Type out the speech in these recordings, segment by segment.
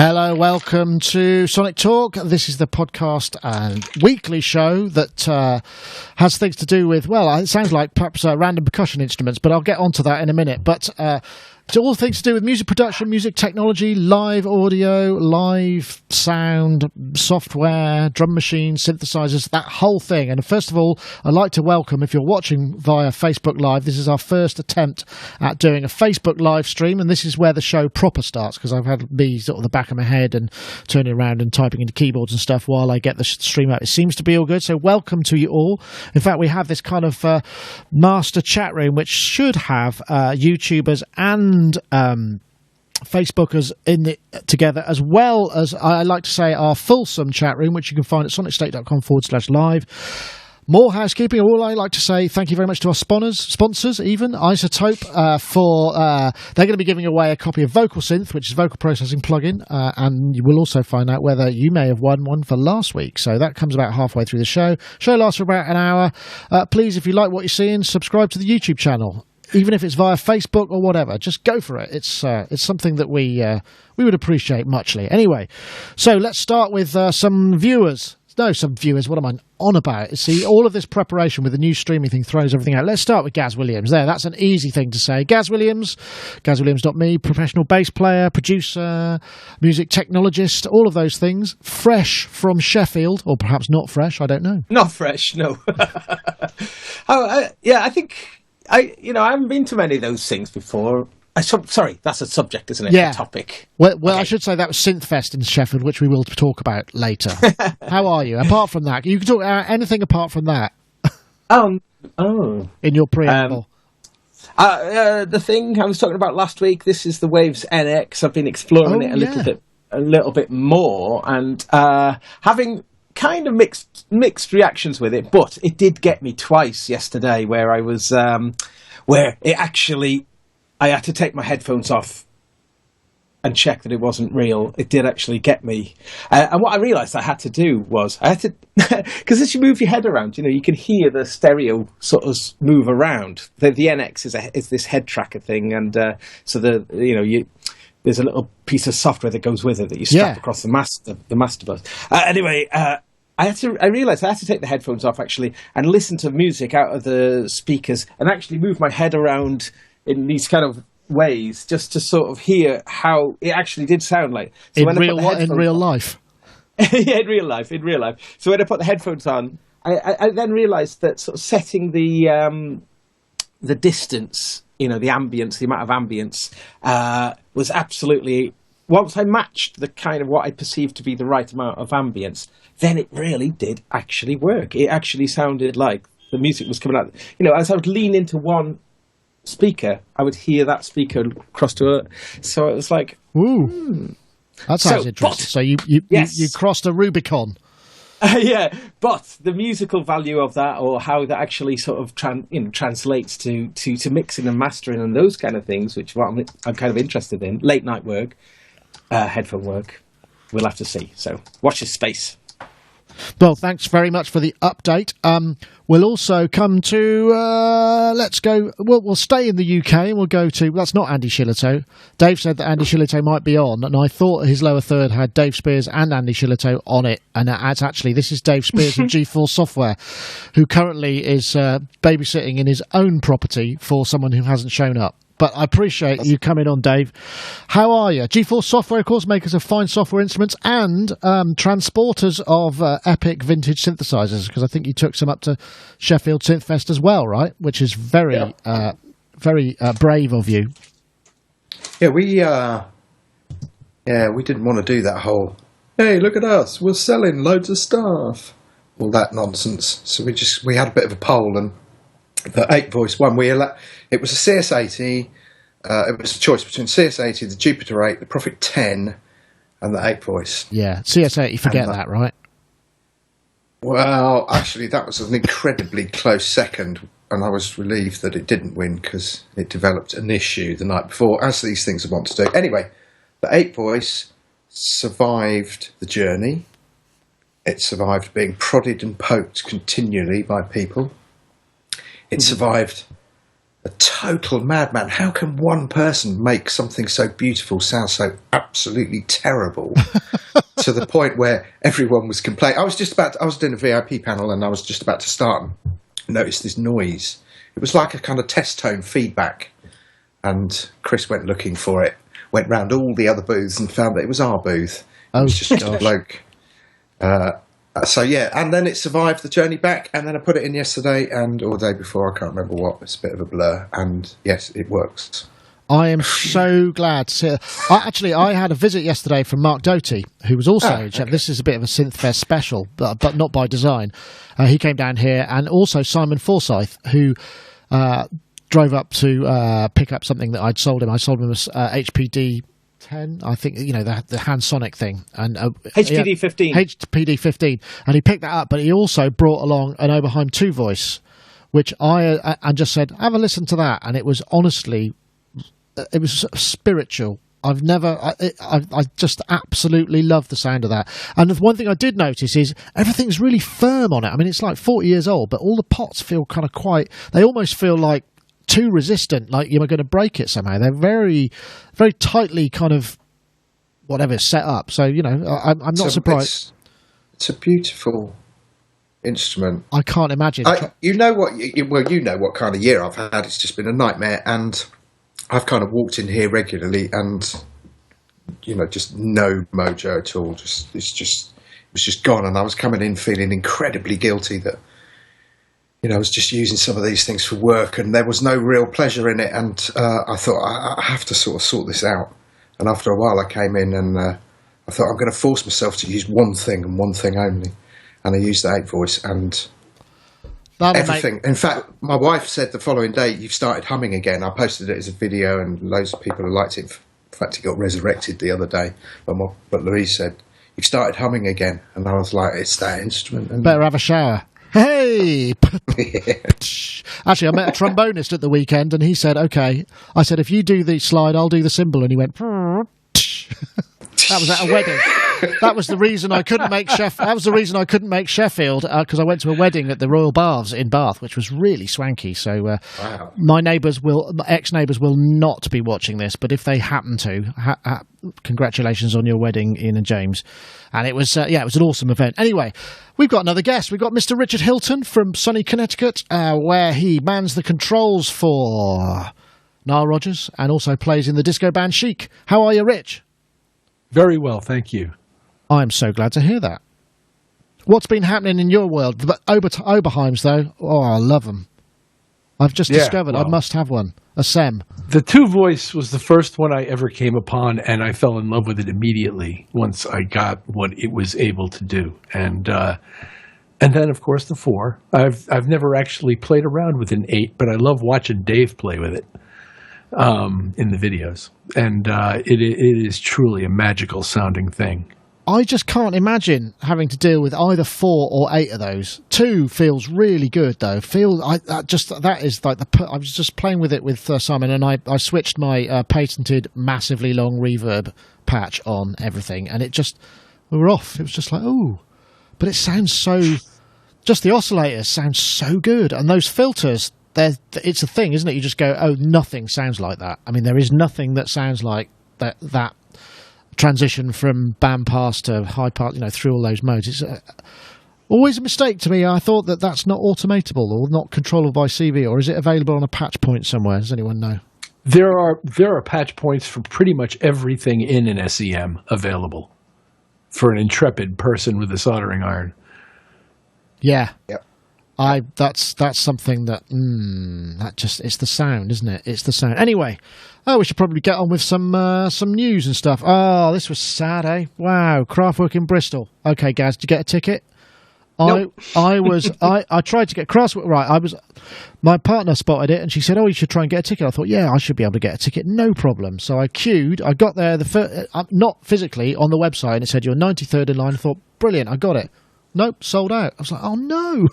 Hello, welcome to Sonic Talk. This is the podcast and weekly show that has things to do with, well, it sounds like perhaps random percussion instruments, but I'll get onto that in a minute. But it's all things to do with music production, music technology, live audio, live sound, software, drum machines, synthesizers, that whole thing. And first of all, I'd like to welcome, if you're watching via Facebook Live, this is our first attempt at doing a Facebook live stream, and this is where the show proper starts, because I've had me sort of the back of my head and turning around and typing into keyboards and stuff while I get the stream out. It seems to be all good, so welcome to you all. In fact, we have this kind of master chat room which should have YouTubers and Facebookers together, as well as, I like to say, our fulsome chat room, which you can find at sonicstate.com/live. More housekeeping. All I like to say, thank you very much to our sponsors, even Isotope, for they're going to be giving away a copy of Vocal Synth, which is a vocal processing plugin, and you will also find out whether you may have won one for last week. So that comes about halfway through the show. Show lasts for about an hour. Please, if you like what you're seeing, subscribe to the YouTube channel. Even if it's via Facebook or whatever, just go for it. It's something that we would appreciate muchly. Anyway, so let's start with some viewers. No, some viewers. What am I on about? See, all of this preparation with the new streaming thing throws everything out. Let's start with Gaz Williams. There, that's an easy thing to say. Gaz Williams, GazWilliams.me, professional bass player, producer, music technologist, all of those things. Fresh from Sheffield, or perhaps not fresh. I don't know. Not fresh, no. Yeah, I think. I haven't been to many of those things before. Sorry, that's a subject, isn't it? Yeah. A topic. Well, okay. I should say that was SynthFest in Sheffield, which we will talk about later. How are you? Apart from that, you can talk anything apart from that. In your preamble. The thing I was talking about last week. This is the Waves NX. I've been exploring it a little bit more, and having kind of mixed reactions with it, but it did get me twice yesterday, where I was where it actually, I had to take my headphones off and check that it wasn't real. It did actually get me, and what I realised I had to do was because as you move your head around, you can hear the stereo sort of move around. The NX is this head tracker thing, and so there's a little piece of software that goes with it that you strap across the master bus. Anyway, I realised I had to take the headphones off actually and listen to music out of the speakers and actually move my head around in these kind of ways just to sort of hear how it actually did sound like. So in real life? Yeah, in real life. So when I put the headphones on, I then realised that sort of setting the distance, the ambience, the amount of ambience, was absolutely, once I matched the kind of what I perceived to be the right amount of ambience, then it really did actually work. It actually sounded like the music was coming out. As I would lean into one speaker, I would hear that speaker across to it. So it was like, ooh, that sounds interesting. So you crossed a Rubicon. Yeah, but the musical value of that, or how that actually sort of translates to mixing and mastering and those kind of things, which I'm kind of interested in, late night work, headphone work, we'll have to see. So watch this space. Well, thanks very much for the update. We'll also come to, we'll stay in the UK and we'll go to, that's not Andy Shillito. Dave said that Andy Shillito might be on, and I thought his lower third had Dave Spears and Andy Shillito on it, and this is Dave Spears from G4 Software, who currently is babysitting in his own property for someone who hasn't shown up. But I appreciate you coming on, Dave. How are you? G4 Software, of course, makers of fine software instruments and transporters of epic vintage synthesizers, because I think you took some up to Sheffield SynthFest as well, right? Which is very brave of you. Yeah, we didn't want to do that whole, hey, look at us, we're selling loads of stuff, all that nonsense. So we had a bit of a poll, and the 8-voice one, it was a CS80. It was a choice between CS80, the Jupiter 8, the Prophet 10, and the 8-voice. Yeah, CS80, forget that, right? Well, actually, that was an incredibly close second, and I was relieved that it didn't win because it developed an issue the night before, as these things are wont to do. Anyway, the 8-voice survived the journey. It survived being prodded and poked continually by people. It survived a total madman. How can one person make something so beautiful sound so absolutely terrible to the point where everyone was complaining? I was doing a VIP panel and I was just about to start and noticed this noise. It was like a kind of test tone feedback. And Chris went looking for it, went round all the other booths and found that it was our booth. It was just a bloke. So yeah, and then it survived the journey back, and then I put it in yesterday or the day before, I can't remember what. It's a bit of a blur, and yes, it works. I am so glad to see. I had a visit yesterday from Marc Doty, who was also. This is a bit of a SynthFest special, but not by design. He came down here, and also Simon Forsyth, who drove up to pick up something that I'd sold him. I sold him a HPD 10, I think, the hand sonic thing, and HPD 15. HPD 15, and he picked that up. But he also brought along an Oberheim 2 voice, which I just said, have a listen to that, and it was honestly. It was spiritual. I just absolutely love the sound of that. And the one thing I did notice is everything's really firm on it. I mean, it's like 40 years old, but all the pots feel kind of they almost feel like too resistant, like you're going to break it somehow. They're very, very tightly kind of set up. So, I'm not surprised. It's a beautiful instrument. I can't imagine. You know what kind of year I've had. It's just been a nightmare, and I've kind of walked in here regularly and, just no mojo at all. It was just gone. And I was coming in feeling incredibly guilty that, I was just using some of these things for work and there was no real pleasure in it. And I thought, I have to sort of sort this out. And after a while I came in and I thought, I'm going to force myself to use one thing and one thing only. And I used the 8 voice and... everything. In fact, my wife said the following day, you've started humming again. I posted it as a video and loads of people have liked it. In fact, it got resurrected the other day. But Louise said, you've started humming again. And I was like, it's that instrument. And better have a shower. Hey! Actually, I met a trombonist at the weekend and he said, okay. I said, if you do the slide, I'll do the cymbal. And he went... That was at a wedding. That was the reason I couldn't make Sheffield, because I went to a wedding at the Royal Baths in Bath, which was really swanky. So wow. My ex-neighbours will not be watching this, but if they happen to, congratulations on your wedding, Ian and James. And it was it was an awesome event. Anyway, we've got another guest. We've got Mr. Richard Hilton from sunny Connecticut, where he mans the controls for Nile Rodgers and also plays in the disco band Chic. How are you, Rich? Very well, thank you. I'm so glad to hear that. What's been happening in your world? Oberheims, though, I love them. I've just discovered I must have one, a SEM. The 2 voice was the first one I ever came upon, and I fell in love with it immediately once I got what it was able to do. And then, of course, the 4. I've never actually played around with an 8, but I love watching Dave play with it. In the videos, and it is truly a magical sounding thing. I just can't imagine having to deal with either 4 or 8 of those. 2 feels really good though. I was just playing with it with Simon, and I switched my patented massively long reverb patch on everything, and we were off. It was just like, oh, but it sounds so. Just the oscillators sound so good, and those filters. It's a thing, isn't it? You just go, oh, nothing sounds like that. I mean, there is nothing that sounds like that transition from band pass to high pass, through all those modes. It's always a mistake to me. I thought that's not automatable or not controllable by CV, or is it available on a patch point somewhere? Does anyone know? There are patch points for pretty much everything in an SEM available for an intrepid person with a soldering iron. Yeah. Yep. That's something that it's the sound, isn't it? It's the sound. Anyway, we should probably get on with some news and stuff. Oh, this was sad, eh? Wow, Kraftwerk in Bristol. Okay, guys, did you get a ticket? Nope. I tried to get Kraftwerk. Right, my partner spotted it and she said, "Oh, you should try and get a ticket." I thought, yeah, I should be able to get a ticket, no problem. So I queued. I got there not physically on the website, and it said you're 93rd in line. I thought, brilliant, I got it. Nope, sold out. I was like, oh no.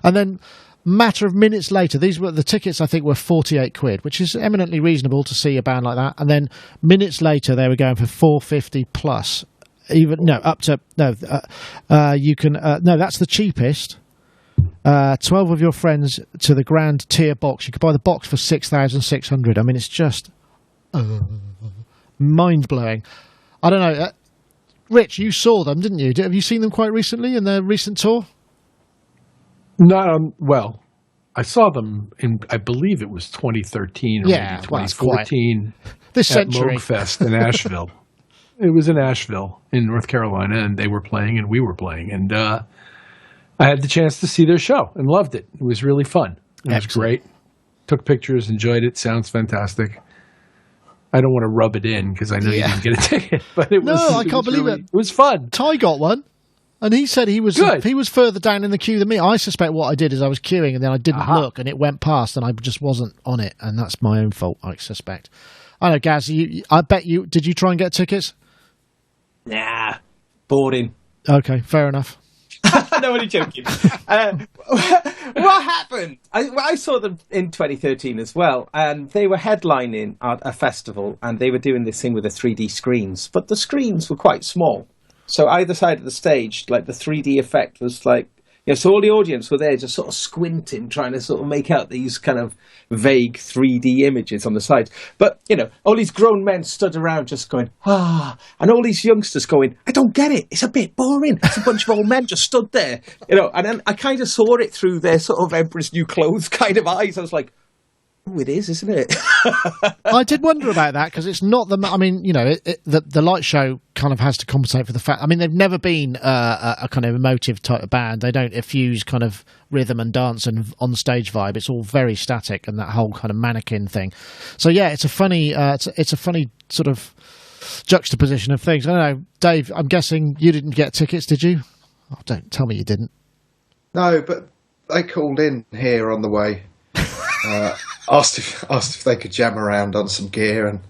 And then matter of minutes later, these were the tickets, I think, were 48 quid, which is eminently reasonable to see a band like that. And then minutes later, they were going for 450 plus. That's the cheapest. 12 of your friends to the grand tier box. You could buy the box for 6,600. I mean, it's just mind-blowing. I don't know. Rich, you saw them, didn't you? Have you seen them quite recently in their recent tour? Well, I saw them in, I believe it was 2013 or maybe 2014 this at century. Mogfest in Asheville. It was in Asheville in North Carolina, and they were playing and we were playing. And I had the chance to see their show and loved it. It was really fun. It was great. Took pictures, enjoyed it. Sounds fantastic. I don't want to rub it in because I know you didn't get a ticket, but it was. No, I can't believe it. It was fun. Ty got one, and he said he was good. He was further down in the queue than me. I suspect what I did is I was queuing and then I didn't look, and it went past, and I just wasn't on it, and that's my own fault. I suspect. I know, Gaz. I bet you. Did you try and get tickets? Nah, boring. Okay, fair enough. No, only joking. What happened? I saw them in 2013 as well, and they were headlining at a festival, and they were doing this thing with the 3D screens, but the screens were quite small. So either side of the stage, like the 3D effect was like, so all the audience were there just sort of squinting, trying to sort of make out these kind of vague 3D images on the sides. But, all these grown men stood around just going, and all these youngsters going, I don't get it. It's a bit boring. It's a bunch of old men just stood there, and then I kind of saw it through their sort of Emperor's New Clothes kind of eyes. I was like, oh, it is, isn't it? I did wonder about that because it's not the. I mean, the light show kind of has to compensate for the fact. I mean, they've never been a kind of emotive type of band. They don't effuse kind of rhythm and dance and on stage vibe. It's all very static and that whole kind of mannequin thing. So yeah, it's a funny. It's a funny sort of juxtaposition of things. I don't know, Dave. I'm guessing you didn't get tickets, did you? Oh, don't tell me you didn't. No, but they called in here on the way. Asked if they could jam around on some gear, and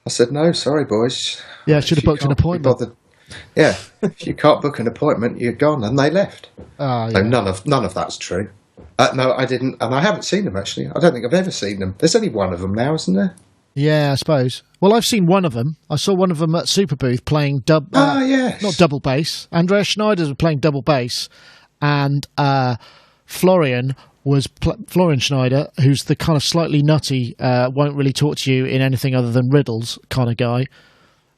I said no, sorry boys. Yeah, should have booked an appointment. Yeah, if you can't book an appointment, you're gone, and they left. Oh, yeah. So none of that's true. No, I didn't, and I haven't seen them actually. I don't think I've ever seen them. There's only one of them now, isn't there? Yeah, I suppose. Well, I've seen one of them. I saw one of them at Super Booth playing yes. not double bass. Andreas Schneider was playing double bass, and Florian Schneider, who's the kind of slightly nutty, won't really talk to you in anything other than riddles kind of guy,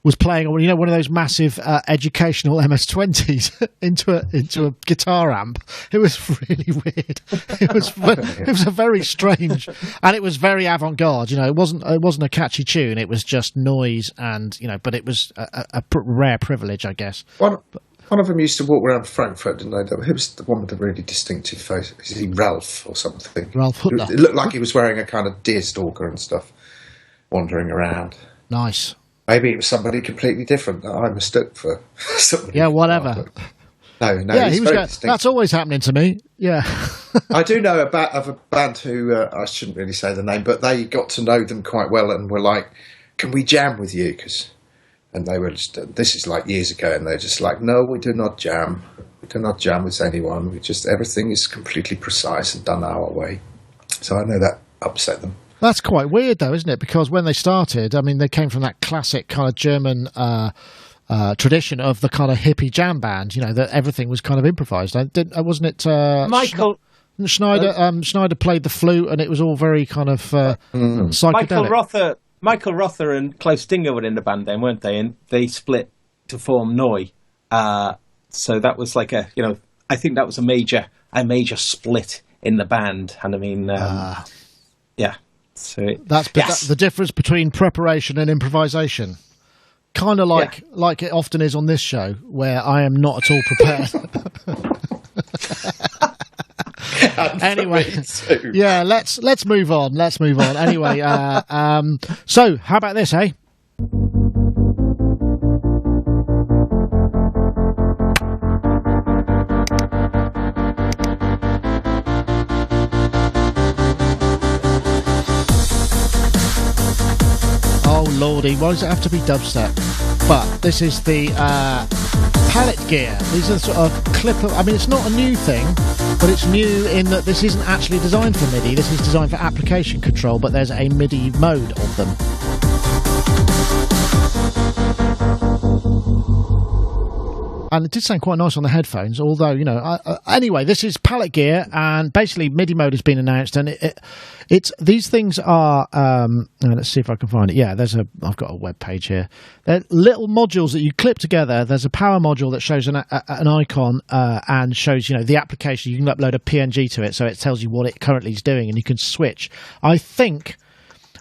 was playing one of those massive educational MS-20s into a guitar amp. It was really weird. It was a very strange, and it was very avant-garde. It wasn't a catchy tune. It was just noise, and but it was a rare privilege, I guess. One of them used to walk around Frankfurt, didn't they? Who was the one with the really distinctive face? Is he Ralph or something? Ralph Huttner. It looked like he was wearing a kind of deerstalker and stuff, wandering around. Nice. Maybe it was somebody completely different that I mistook for somebody. Yeah, whatever. No, yeah, he was going, that's always happening to me. Yeah. I do know of a band who, I shouldn't really say the name, but they got to know them quite well and were like, can we jam with you? And they were just, this is like years ago, and they're just like, no, we do not jam. We do not jam with anyone. Everything is completely precise and done our way. So I know that upset them. That's quite weird, though, isn't it? Because when they started, I mean, they came from that classic kind of German tradition of the kind of hippie jam band, that everything was kind of improvised. Wasn't it Michael Schneider? Schneider played the flute, and it was all very kind of psychedelic. Michael Rother and Klaus Dinger were in the band then, weren't they? And they split to form Neu. So that was like I think that was a major split in the band. And I mean, yeah. So that's the difference between preparation and improvisation. Kind of like it often is on this show, where I am not at all prepared. Anyway, yeah, let's move on. Anyway, so how about this, eh? Oh lordy, why does it have to be dubstep? But this is the palette gear. These are the sort of clipper. I mean, it's not a new thing, but it's new in that this isn't actually designed for MIDI. This is designed for application control, but there's a MIDI mode of them. and it did sound quite nice on the headphones. Although, you know, anyway, this is Palette Gear, and basically MIDI mode has been announced, and it's these things are. Let's see if I can find it. Yeah, I've got a web page here. They're little modules that you clip together. There's a power module that shows an icon and shows, you know, the application. You can upload a PNG to it, so it tells you what it currently is doing, and you can switch. I think.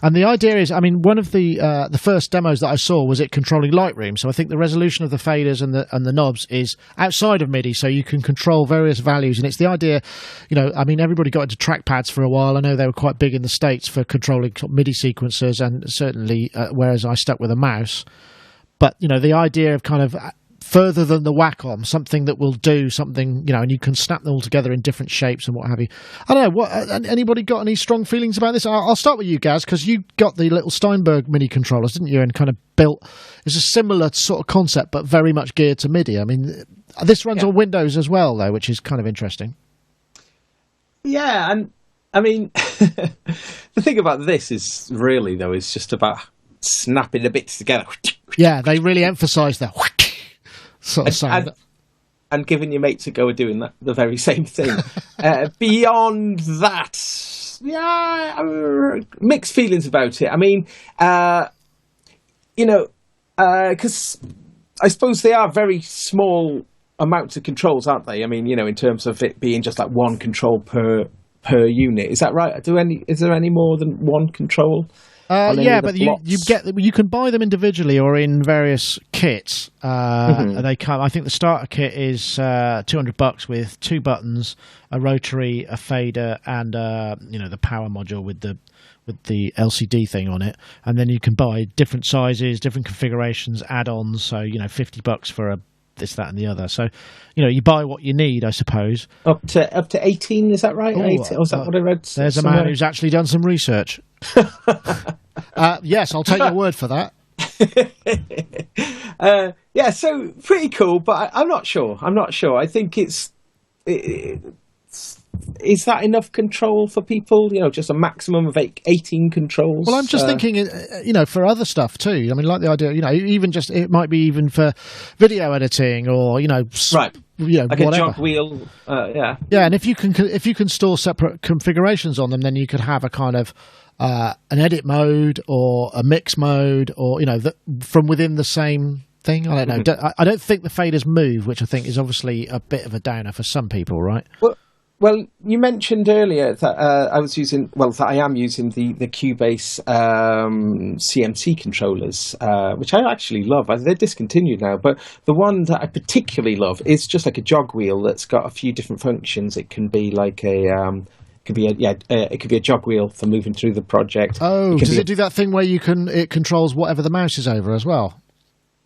And the idea is, I mean, one of the first demos that I saw was it controlling Lightroom. So I think the resolution of the faders and the knobs is outside of MIDI, so you can control various values. And it's the idea, you know, I mean, everybody got into trackpads for a while. I know they were quite big in the States for controlling MIDI sequencers, and certainly, whereas I stuck with a mouse. But, you know, the idea of kind of further than the Wacom, something that will do something, you know, and you can snap them all together in different shapes and what have you. I don't know, anybody got any strong feelings about this? I'll start with you, Gaz, because you got the little Steinberg mini controllers, didn't you, and kind of built, it's a similar sort of concept, but very much geared to MIDI. I mean, this runs on Windows as well, though, which is kind of interesting. Yeah, and I mean, the thing about this is really, though, is just about snapping the bits together. Yeah, they really emphasise that sort of sound. And giving your mates a go at doing the very same thing. Beyond that, yeah, mixed feelings about it. I mean, you know, because I suppose they are very small amounts of controls, aren't they? I mean, you know, in terms of it being just like one control per unit. Is that right? Is there any more than one control? Yeah, but you can buy them individually or in various kits. They come. I think the starter kit is $200 with 2 buttons, a rotary, a fader, and you know, the power module with the LCD thing on it. And then you can buy different sizes, different configurations, add-ons. So, you know, $50 for a this, that, and the other. So, you know, you buy what you need, I suppose. Up to 18, is that right? Ooh, 18, was that what I read? There's somewhere? A man who's actually done some research. Yes, I'll take your word for that. Yeah, so pretty cool, but I'm not sure. I think is that enough control for people? You know, just a maximum of 18 controls? Well, I'm just thinking, you know, for other stuff too. I mean, like the idea, you know, even just, it might be even for video editing or, you know, right. You know, like whatever. A jog wheel, yeah. Yeah, and if you can store separate configurations on them, then you could have a kind of an edit mode or a mix mode, or, you know, from within the same thing. I don't know. I don't think the faders move, which I think is obviously a bit of a downer for some people, right? Well, you mentioned earlier that I am using the Cubase CMC controllers, which I actually love. They're discontinued now, but the one that I particularly love is just like a jog wheel that's got a few different functions. It can be like it could be a jog wheel for moving through the project. Oh, does it do that thing where it controls whatever the mouse is over as well?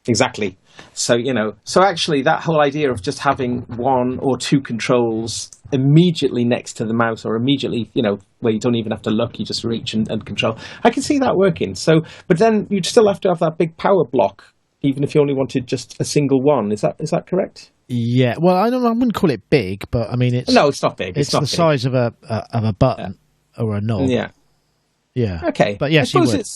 Exactly. So, you know, actually that whole idea of just having 1 or 2 controls immediately next to the mouse, or immediately, you know, where you don't even have to look, you just reach and control. I can see that working. So, but then you'd still have to have that big power block, even if you only wanted just a single one. Is that correct? Yeah. Well, I wouldn't call it big, but I mean, it's not big. It's not the size of a button or a knob. Yeah. Yeah. Okay. But yes, you would.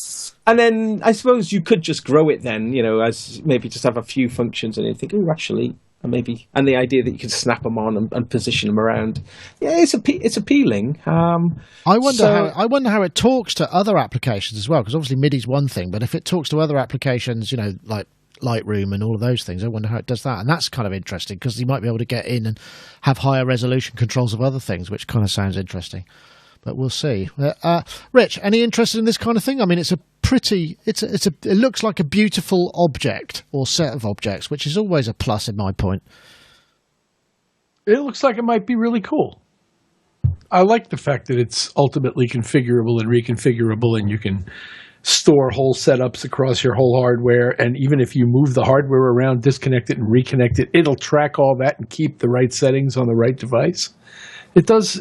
And then I suppose you could just grow it then, you know, as maybe just have a few functions, and you think, oh, actually, and the idea that you can snap them on and position them around. Yeah, it's appealing. I wonder how it talks to other applications as well, because obviously MIDI's one thing, but if it talks to other applications, you know, like Lightroom and all of those things, I wonder how it does that. And that's kind of interesting, because you might be able to get in and have higher resolution controls of other things, which kind of sounds interesting. But we'll see. Rich, any interest in this kind of thing? I mean, it looks like a beautiful object or set of objects, which is always a plus in my point. It looks like it might be really cool. I like the fact that it's ultimately configurable and reconfigurable, and you can store whole setups across your whole hardware. And even if you move the hardware around, disconnect it and reconnect it, it'll track all that and keep the right settings on the right device. It does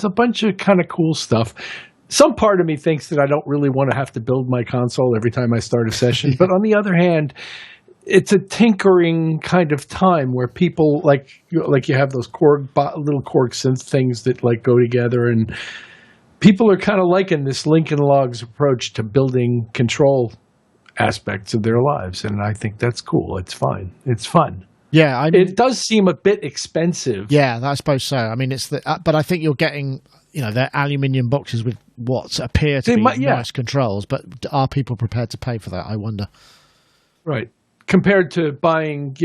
a bunch of kind of cool stuff. Some part of me thinks that I don't really want to have to build my console every time I start a session. But on the other hand, it's a tinkering kind of time where people like you have those little Korg synth things that like go together, and people are kind of liking this Lincoln Logs approach to building control aspects of their lives, and I think that's cool. It's fine. It's fun. Yeah, it does seem a bit expensive. Yeah, I suppose so. I mean, it's but I think you're getting, they're aluminium boxes with what appear to be nice controls, but are people prepared to pay for that? I wonder. Right. Compared to buying,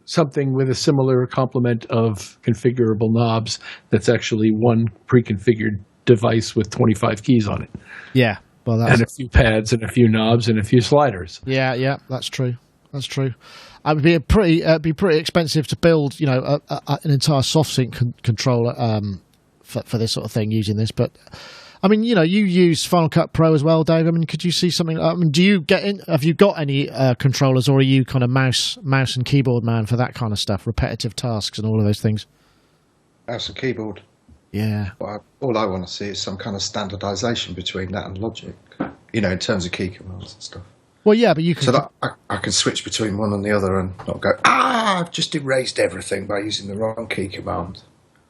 something with a similar complement of configurable knobs that's actually one pre-configured device with 25 keys on it. Yeah. Well, and a few pads and a few knobs and a few sliders. Yeah, that's true. That's true. It would be pretty expensive to build, an entire soft sync controller for this sort of thing using this. But I mean, you use Final Cut Pro as well, Dave. I mean, could you see something? I mean, do you have you got any controllers, or are you kind of mouse and keyboard man for that kind of stuff, repetitive tasks and all of those things? Mouse and keyboard. Yeah. Well, all I want to see is some kind of standardization between that and Logic, in terms of key commands and stuff. Well, yeah, but you can... So that I can switch between one and the other and not go, I've just erased everything by using the wrong key command.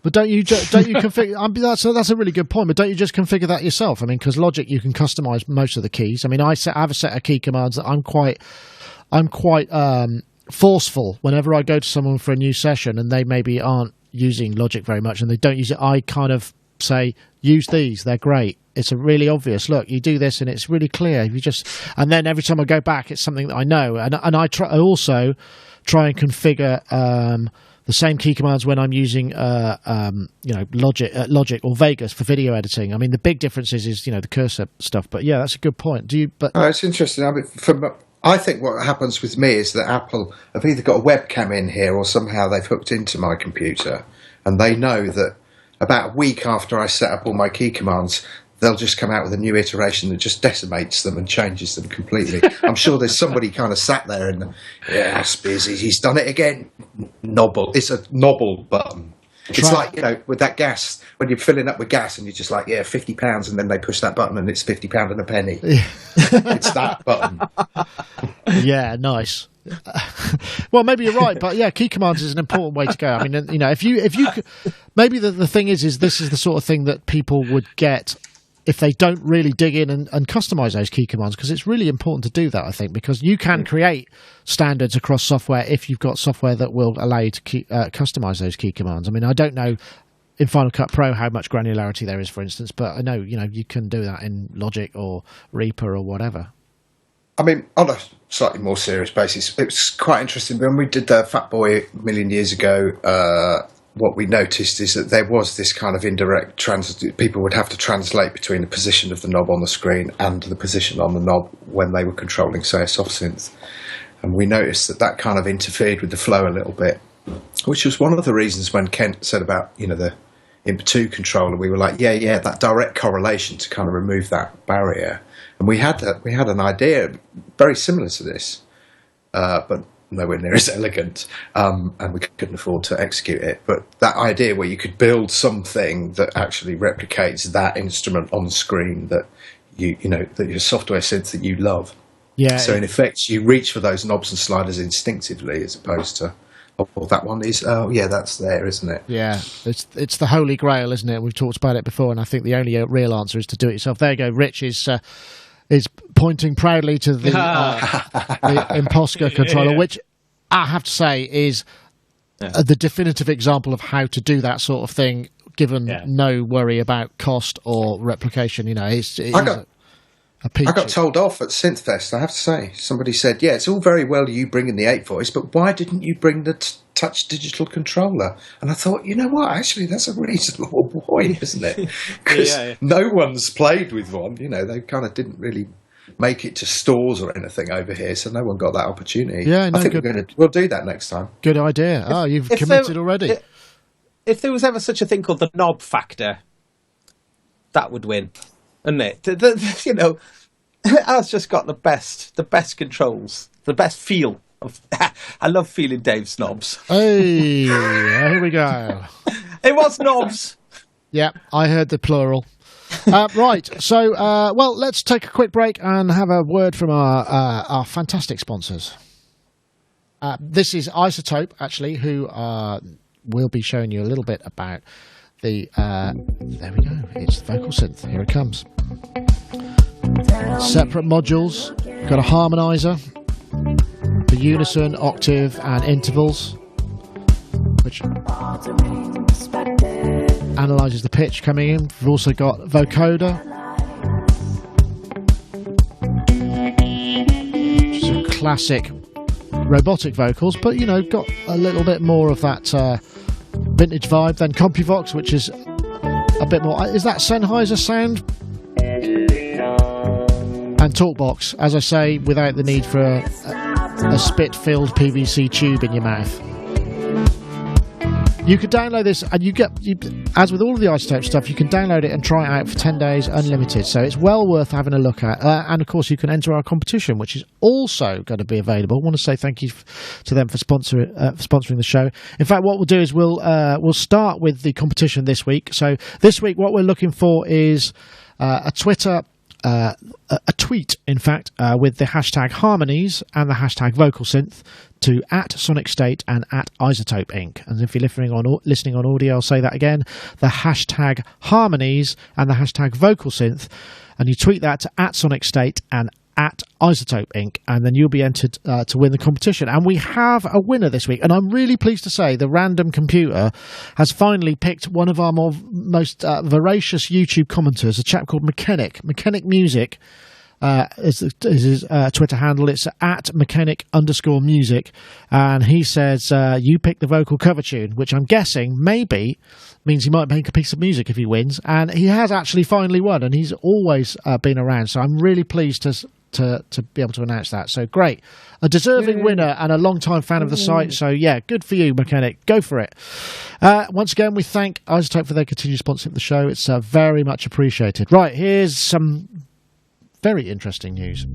But don't you configure... That's a really good point, but don't you just configure that yourself? I mean, because Logic, you can customize most of the keys. I mean, I have a set of key commands that I'm quite forceful whenever I go to someone for a new session and they maybe aren't using Logic very much and they don't use it. I kind of say, use these, they're great. It's a really obvious, look, you do this and it's really clear. And then every time I go back, it's something that I know. And I also try and configure the same key commands when I'm using Logic or Vegas for video editing. I mean, the big difference is the cursor stuff. But yeah, that's a good point. It's interesting. I mean, I think what happens with me is that Apple have either got a webcam in here or somehow they've hooked into my computer, and they know that about a week after I set up all my key commands, they'll just come out with a new iteration that just decimates them and changes them completely. I'm sure there's somebody kind of sat there and, he's done it again. Nobble. It's a nobble button. It's like, with that gas, when you're filling up with gas and you're just like, £50, and then they push that button and it's £50 and a penny. It's that button. Yeah, nice. Well, maybe you're right, but yeah, key commands is an important way to go. I mean, if you maybe the thing is this is the sort of thing that people would get if they don't really dig in and customize those key commands, because it's really important to do that, I think, because you can create standards across software if you've got software that will allow you to customize those key commands. I mean, I don't know in Final Cut Pro how much granularity there is, for instance, but I know, you can do that in Logic or Reaper or whatever. I mean, on a slightly more serious basis, it was quite interesting. When we did the Fat Boy a million years ago, what we noticed is that there was this kind of indirect people would have to translate between the position of the knob on the screen and the position on the knob when they were controlling, say, a soft synth. And we noticed that kind of interfered with the flow a little bit, which was one of the reasons when Kent said about, the Imp 2 controller, we were like, yeah, that direct correlation to kind of remove that barrier. And we had an idea very similar to this, but nowhere near as elegant, and we couldn't afford to execute it. But that idea where you could build something that actually replicates that instrument on screen that that your software synth that you love. Yeah. So in effect, you reach for those knobs and sliders instinctively, as opposed to, that one is, that's there, isn't it? Yeah, it's the holy grail, isn't it? We've talked about it before, and I think the only real answer is to do it yourself. There you go. Rich is pointing proudly to the Imposca controller, which I have to say is the definitive example of how to do that sort of thing, given no worry about cost or replication. I got told off at SynthFest, I have to say. Somebody said, it's all very well you bringing the 8-voice, but why didn't you bring the touch digital controller? And I thought, you know what, actually, that's a reasonable point, isn't it? Because no one's played with one. They kind of didn't really make it to stores or anything over here, so no one got that opportunity. I think we'll do that next time. Good idea. You've committed already. If there was ever such a thing called the knob factor, that would win, wouldn't it? Al's just got the best controls, the best feel. I love feeling Dave's knobs. Hey, here we go. It was knobs. Yeah, I heard the plural. Right, so, let's take a quick break and have a word from our fantastic sponsors. This is Isotope, actually, who will be showing you a little bit about the... there we go, it's vocal synth. Here it comes. Separate modules, got a harmonizer, the unison, octave and intervals, Analyzes the pitch coming in. We've also got vocoder, which is a classic robotic vocals, but you know, got a little bit more of that vintage vibe. Then CompuVox, which is a bit more. Is that Sennheiser sound? And TalkBox, as I say, without the need for a spit-filled PVC tube in your mouth. You could download this, and as with all of the isotope stuff, you can download it and try it out for 10 days unlimited. So it's well worth having a look at. And of course, you can enter our competition, which is also going to be available. I want to say thank you to them for sponsoring the show. In fact, what we'll do is we'll start with the competition this week. So this week, what we're looking for is a tweet, in fact, with the hashtag harmonies and the hashtag vocal synth to @SonicState and @Isotope Inc. And if you're listening on audio, I'll say that again, the hashtag harmonies and the hashtag vocal synth, and you tweet that to @SonicState and @Isotope Inc. and then you'll be entered to win the competition. And we have a winner this week, and I'm really pleased to say the random computer has finally picked one of our most voracious YouTube commenters, a chap called Mechanic Music. Is his Twitter handle. It's @mechanic_music, and he says you pick the vocal cover tune, which I'm guessing maybe means he might make a piece of music if he wins, and he has actually finally won, and he's always been around, so I'm really pleased to be able to announce that. So great, a deserving winner and a long-time fan of the site, so yeah, good for you, Mechanic, go for it. Once again, we thank Isotope for their continued sponsorship of the show. It's very much appreciated. Right, here's some very interesting news.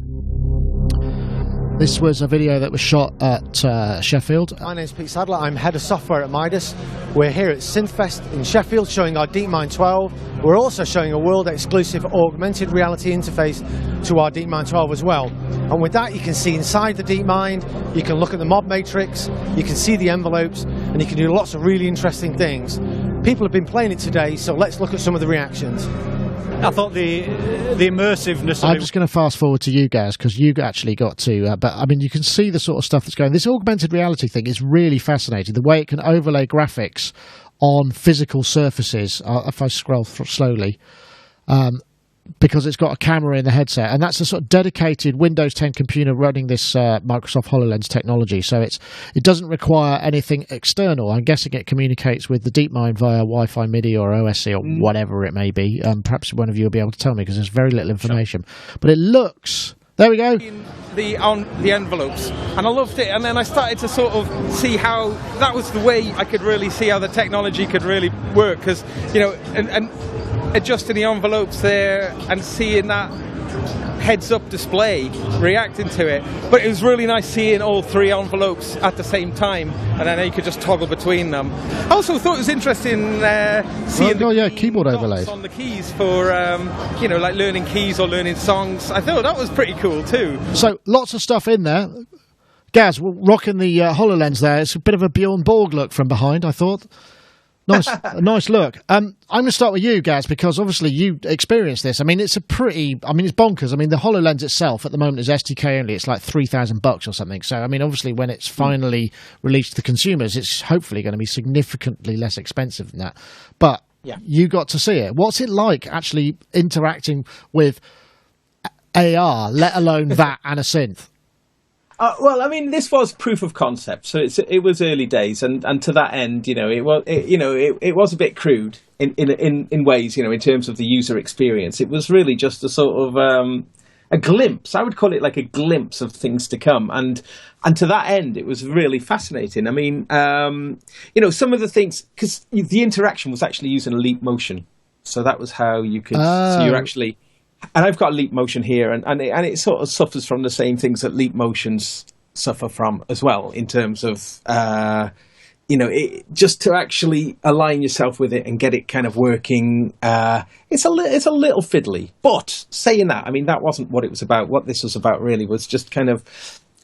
This was a video that was shot at Sheffield. My name's Pete Sadler, I'm head of software at Midas. We're here at SynthFest in Sheffield showing our DeepMind 12. We're also showing a world exclusive augmented reality interface to our DeepMind 12 as well. And with that you can see inside the DeepMind, you can look at the mod matrix, you can see the envelopes, and you can do lots of really interesting things. People have been playing it today, so let's look at some of the reactions. I thought the immersiveness. I'm just going to fast forward to you guys because you actually got to. But I mean, you can see the sort of stuff that's going. This augmented reality thing is really fascinating. The way it can overlay graphics on physical surfaces. If I scroll slowly, because it's got a camera in the headset, and that's a sort of dedicated Windows 10 computer running this Microsoft HoloLens technology. So it doesn't require anything external. I'm guessing it communicates with the DeepMind via Wi-Fi MIDI or OSC or whatever it may be. Perhaps one of you will be able to tell me because there's very little information. Sure. But it looks. There we go. On the envelopes, and I loved it. And then I started to sort of see how that was the way I could really see how the technology could really work, because and adjusting the envelopes there and seeing that heads-up display reacting to it. But it was really nice seeing all three envelopes at the same time, and then you could just toggle between them. I also thought it was interesting seeing keyboard overlays on the keys for like learning keys or learning songs. I thought that was pretty cool too. So lots of stuff in there. Gaz, rocking the HoloLens there. It's a bit of a Bjorn Borg look from behind, I thought. Nice look. I'm going to start with you, Gaz, because obviously you experienced this. I mean, it's bonkers. I mean, the HoloLens itself at the moment is SDK only. It's like $3,000 or something. So, I mean, obviously when it's finally released to consumers, it's hopefully going to be significantly less expensive than that. But you got to see it. What's it like actually interacting with AR, let alone that and a synth? Well, I mean, this was proof of concept, so it was early days, and to that end, it was a bit crude in ways, in terms of the user experience. It was really just a sort of a glimpse. I would call it like a glimpse of things to come, and to that end, it was really fascinating. I mean, some of the things, because the interaction was actually using Leap Motion, so that was how you could. So you're actually. And I've got Leap Motion here, and it sort of suffers from the same things that Leap Motions suffer from as well, in terms of, just to actually align yourself with it and get it kind of working. It's a little fiddly. But saying that, I mean, that wasn't what it was about. What this was about really was just kind of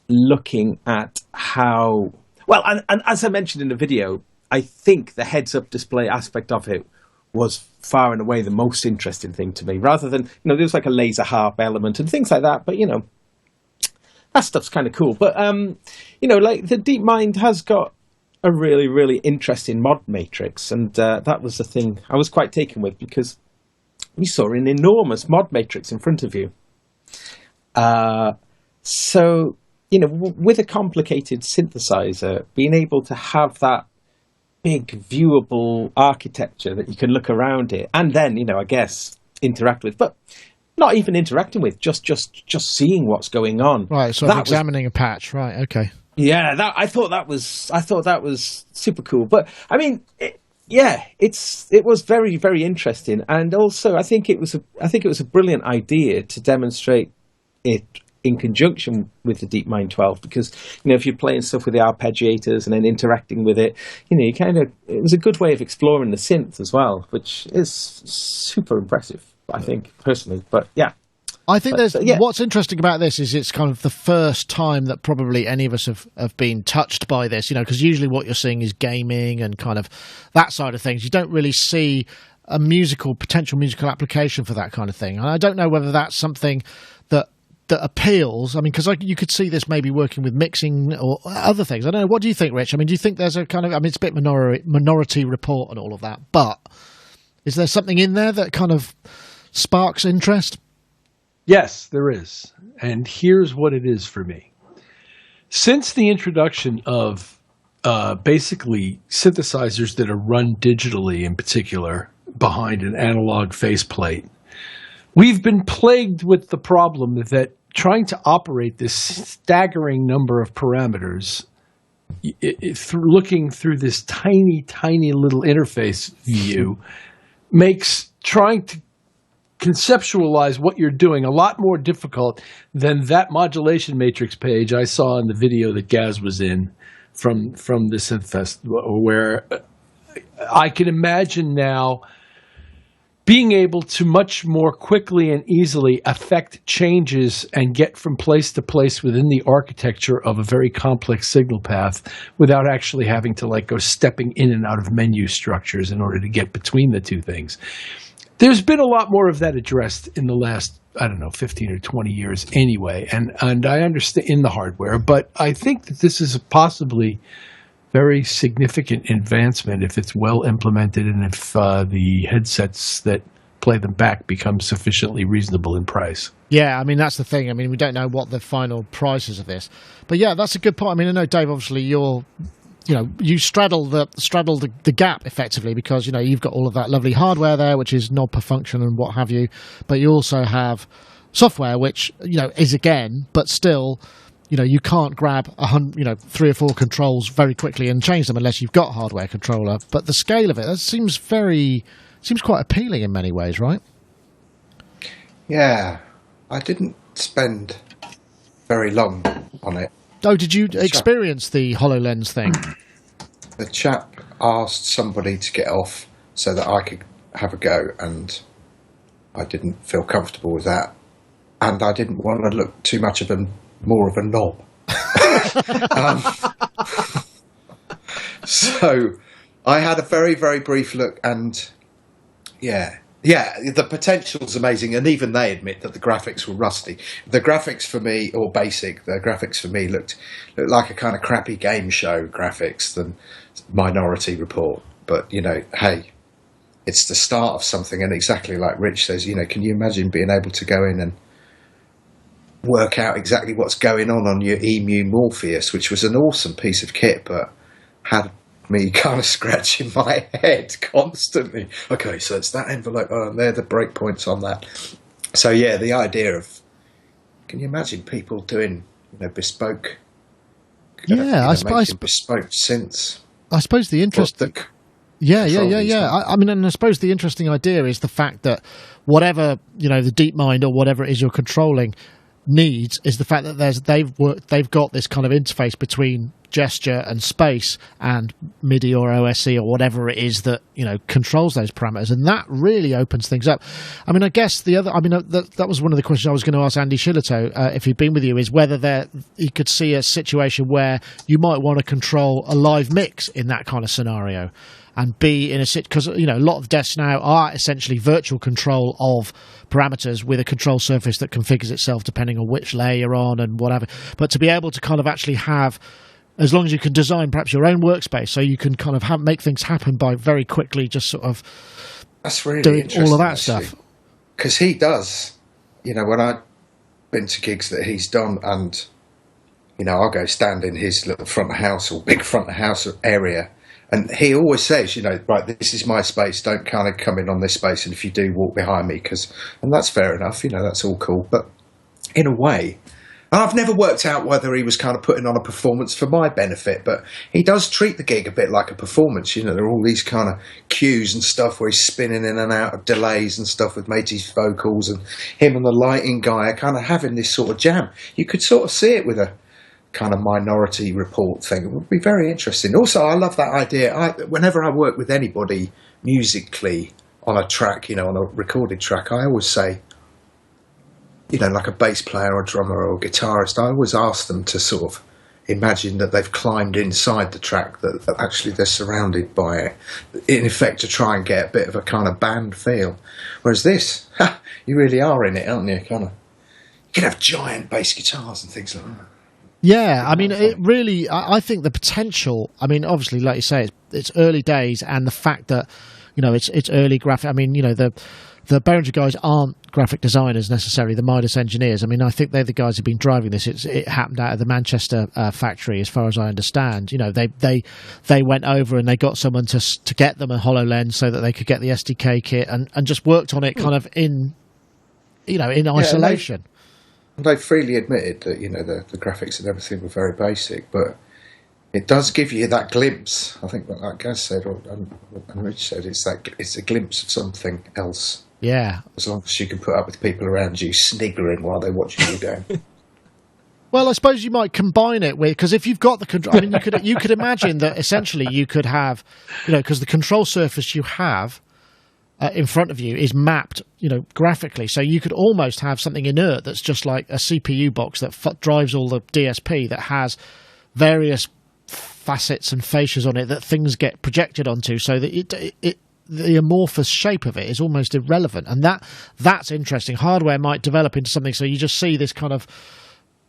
looking at how, well, and as I mentioned in the video, I think the heads-up display aspect of it was far and away the most interesting thing to me, rather than, there's like a laser harp element and things like that, but that stuff's kind of cool. But like the DeepMind has got a really, really interesting mod matrix, and that was the thing I was quite taken with, because you saw an enormous mod matrix in front of you. So, you know, with a complicated synthesizer, being able to have that big viewable architecture that you can look around it and then, you know, I guess interact with, but not even interacting with, just seeing what's going on. Right, so examining a patch. Right, okay. Yeah, I thought that was super cool. But I mean, it was very, very interesting, and also I think it was a brilliant idea to demonstrate it in conjunction with the DeepMind 12, because, you know, if you're playing stuff with the arpeggiators and then interacting with it, you know, it was a good way of exploring the synth as well, which is super impressive, I think, personally. But yeah. I think what's interesting about this is it's kind of the first time that probably any of us have been touched by this, you know, because usually what you're seeing is gaming and kind of that side of things. You don't really see a potential musical application for that kind of thing. And I don't know whether that's something that appeals. I mean, because you could see this maybe working with mixing or other things. I don't know. What do you think, Rich? I mean, do you think there's a kind of, I mean, it's a bit minority report and all of that, but is there something in there that kind of sparks interest? Yes, there is. And here's what it is for me. Since the introduction of basically synthesizers that are run digitally, in particular, behind an analog faceplate, we've been plagued with the problem that trying to operate this staggering number of parameters, looking through this tiny, tiny little interface view, makes trying to conceptualize what you're doing a lot more difficult than that modulation matrix page I saw in the video that Gaz was in from the SynthFest, where I can imagine now being able to much more quickly and easily affect changes and get from place to place within the architecture of a very complex signal path without actually having to go stepping in and out of menu structures in order to get between the two things. There's been a lot more of that addressed in the last, 15 or 20 years anyway, and I understand in the hardware, but I think that this is a possibly very significant advancement if it's well implemented and if the headsets that play them back become sufficiently reasonable in price. Yeah, I mean, that's the thing. I mean, we don't know what the final price is of this. But yeah, that's a good point. I mean, I know, Dave, obviously you straddle the gap effectively, because, you know, you've got all of that lovely hardware there, which is knob per function and what have you. But you also have software, which, you know, is again, but still, you know, you can't grab 3 or 4 controls very quickly and change them unless you've got a hardware controller. But the scale of it, that seems quite appealing in many ways, right? Yeah, I didn't spend very long on it. Oh, did you experience the HoloLens thing? The chap asked somebody to get off so that I could have a go, and I didn't feel comfortable with that. And I didn't want to look too much of more of a knob. So I had a very, very brief look, and yeah, the potential's amazing, and even they admit that the graphics were rusty. The graphics for me, or basic, the graphics for me looked like a kind of crappy game show graphics than Minority Report. But, you know, hey, it's the start of something, and exactly like Rich says, you know, can you imagine being able to go in and work out exactly what's going on your EMU Morpheus, which was an awesome piece of kit, but had me kind of scratching my head constantly. Okay, so it's that envelope, and they're the breakpoints on that. So yeah, the idea of, can you imagine people doing, you know, bespoke? Yeah, I suppose bespoke synths. I suppose the interest. Yeah. I mean, and I suppose the interesting idea is the fact that whatever, you know, the DeepMind or whatever it is you're controlling needs is the fact that they've got this kind of interface between gesture and space and MIDI or OSC or whatever it is that, you know, controls those parameters, and that really opens things up. I mean, I guess that was one of the questions I was going to ask Andy Shillito if he'd been with you, is whether you could see a situation where you might want to control a live mix in that kind of scenario and be in a because, you know, a lot of desks now are essentially virtual control of parameters with a control surface that configures itself depending on which layer you're on and whatever. But to be able to kind of actually have as long as you can design perhaps your own workspace, so you can kind of make things happen by very quickly just sort of that's really doing all of that actually. stuff. Because he does, when I've been to gigs that he's done, and I'll go stand in his little front of house or big front of house area, and he always says, right, this is my space, don't kind of come in on this space, and if you do, walk behind me, and that's fair enough, that's all cool, but in a way, and I've never worked out whether he was kind of putting on a performance for my benefit, but he does treat the gig a bit like a performance. There are all these kind of cues and stuff where he's spinning in and out of delays and stuff with Matey's vocals, and him and the lighting guy are kind of having this sort of jam. You could sort of see it with a kind of Minority Report thing. It would be very interesting. Also, I love that idea. Whenever I work with anybody musically on a track, on a recorded track, I always say, like a bass player or drummer or guitarist, I always ask them to sort of imagine that they've climbed inside the track, that actually they're surrounded by it, in effect to try and get a bit of a kind of band feel. Whereas this, you really are in it, aren't you? You can have giant bass guitars and things like that. Yeah, I mean, it really, I think the potential, I mean, obviously, like you say, it's early days, and the fact that, it's early graphic, I mean, the Behringer guys aren't graphic designers necessarily, the Midas engineers. I mean, I think they're the guys who've been driving this. It happened out of the Manchester factory, as far as I understand. They went over and they got someone to get them a HoloLens so that they could get the SDK kit, and just worked on it kind of in isolation. They freely admitted that, the graphics and everything were very basic, but it does give you that glimpse. I think what that Gaz said, and Rich said, it's a glimpse of something else. Yeah. As long as you can put up with people around you sniggering while they're watching you go. Well, I suppose you might combine it with, because if you've got the control, I mean, you could imagine that essentially you could have, because the control surface you have in front of you is mapped, graphically. So you could almost have something inert that's just like a CPU box that drives all the DSP, that has various facets and fascias on it that things get projected onto, so that the amorphous shape of it is almost irrelevant. And that's interesting. Hardware might develop into something, so you just see this kind of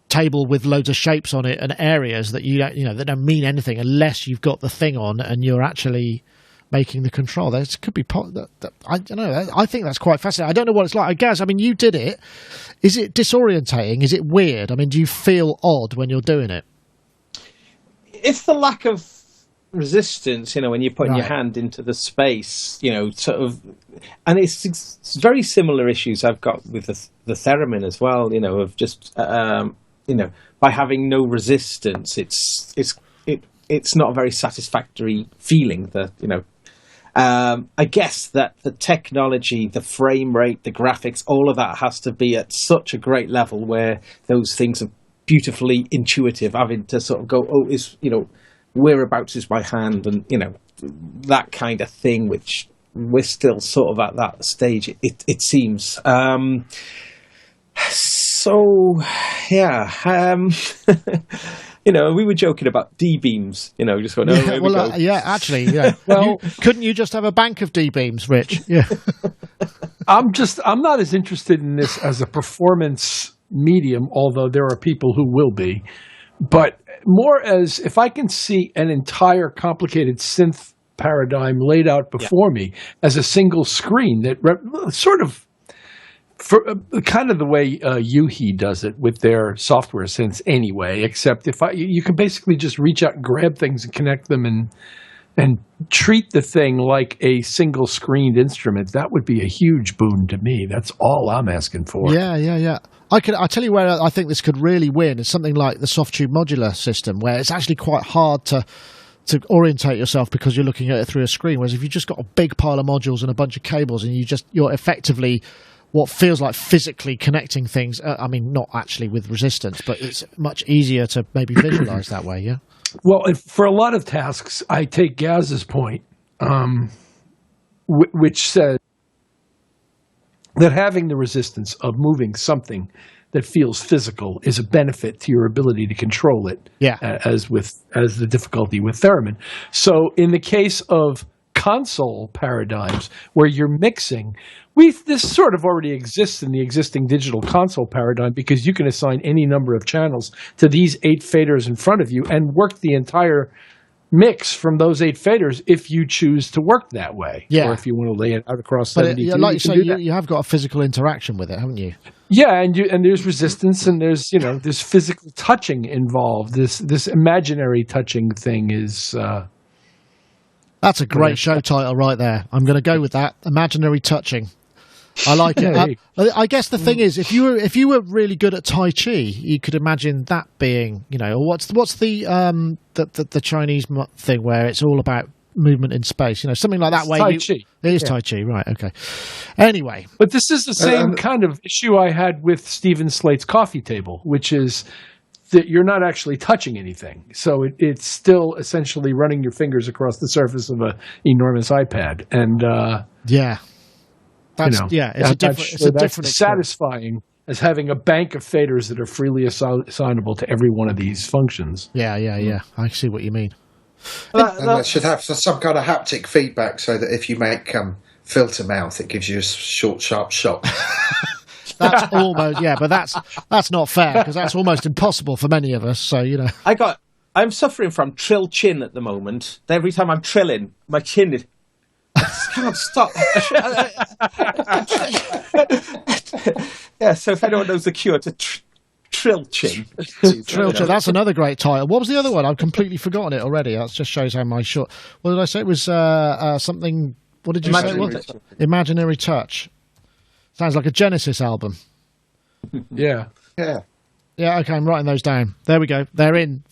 table with loads of shapes on it and areas that that don't mean anything unless you've got the thing on and you're actually making the control. There could be I don't know. I think that's quite fascinating. I don't know what it's like. Gaz, I mean, you did it. Is it disorientating? Is it weird? I mean, do you feel odd when you're doing it? It's the lack of resistance, when you're putting your hand into the space, sort of, and it's very similar issues I've got with the theremin as well, of just, by having no resistance, it's not a very satisfactory feeling that, I guess that the technology, the frame rate, the graphics, all of that has to be at such a great level where those things are beautifully intuitive, having to sort of go, whereabouts is my hand, and that kind of thing, which we're still sort of at that stage, it seems. We were joking about D-beams, just going, actually, yeah. Well, couldn't you just have a bank of D-beams, Rich? Yeah. I'm not as interested in this as a performance medium, although there are people who will be, but more as if I can see an entire complicated synth paradigm laid out before me as a single screen that sort of, for kind of the way Yuhi does it with their software synths anyway, except you can basically just reach out and grab things and connect them and treat the thing like a single screened instrument. That would be a huge boon to me. That's all I'm asking for. Yeah. I'll tell you where I think this could really win. It's something like the soft tube modular system, where it's actually quite hard to orientate yourself because you're looking at it through a screen. Whereas if you've just got a big pile of modules and a bunch of cables, and you're effectively what feels like physically connecting things. I mean, not actually with resistance, but it's much easier to maybe visualize that way. Yeah. Well, for a lot of tasks, I take Gaz's point, which says that having the resistance of moving something that feels physical is a benefit to your ability to control it. Yeah. As the difficulty with theremin. So in the case of console paradigms where you're mixing. This sort of already exists in the existing digital console paradigm because you can assign any number of channels to these 8 faders in front of you and work the entire mix from those 8 faders if you choose to work that way. Yeah. Or if you want to lay it out across But 72. like you say, you have got a physical interaction with it, haven't you? Yeah, and there's resistance, and there's there's physical touching involved. This imaginary touching thing is. That's a great show title right there. I'm going to go with that. Imaginary touching. I like it. I guess the thing is, if you were really good at Tai Chi, you could imagine that being, what's the Chinese thing where it's all about movement in space, something like that. Tai Chi. It is Tai Chi, right? Okay. Anyway, but this is the same kind of issue I had with Stephen Slate's coffee table, which is that you're not actually touching anything, so it's still essentially running your fingers across the surface of an enormous iPad, and it's a different satisfying as having a bank of faders that are freely assignable to every one of these functions. Yeah. I see what you mean. And that should have some kind of haptic feedback so that if you make filter mouth, it gives you a short, sharp shock. That's almost, but that's not fair because that's almost impossible for many of us. So, I'm suffering from trill chin at the moment. Every time I'm trilling, my chin is... I just can't stop. So if anyone knows the cure to trill chin. Trill chin, that's another great title. What was the other one? I've completely forgotten it already. That just shows how my short... What did I say? It was something... What did you say it was? Imaginary Touch. Sounds like a Genesis album. Yeah. Yeah, okay, I'm writing those down. There we go. They're in.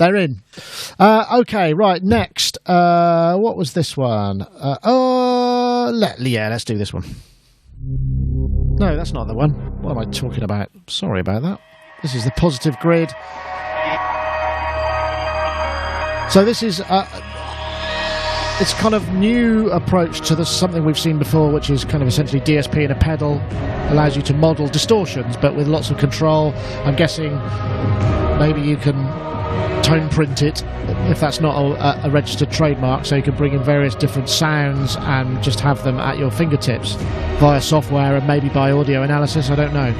Okay, right, next. What was this one? Let's do this one. No, that's not the one. What am I talking about? Sorry about that. This is the Positive Grid. So this is... it's kind of new approach to something we've seen before, which is kind of essentially DSP and a pedal. Allows you to model distortions, but with lots of control. I'm guessing maybe you can tone print it, if that's not a registered trademark, so you can bring in various different sounds and just have them at your fingertips via software and maybe by audio analysis, I don't know.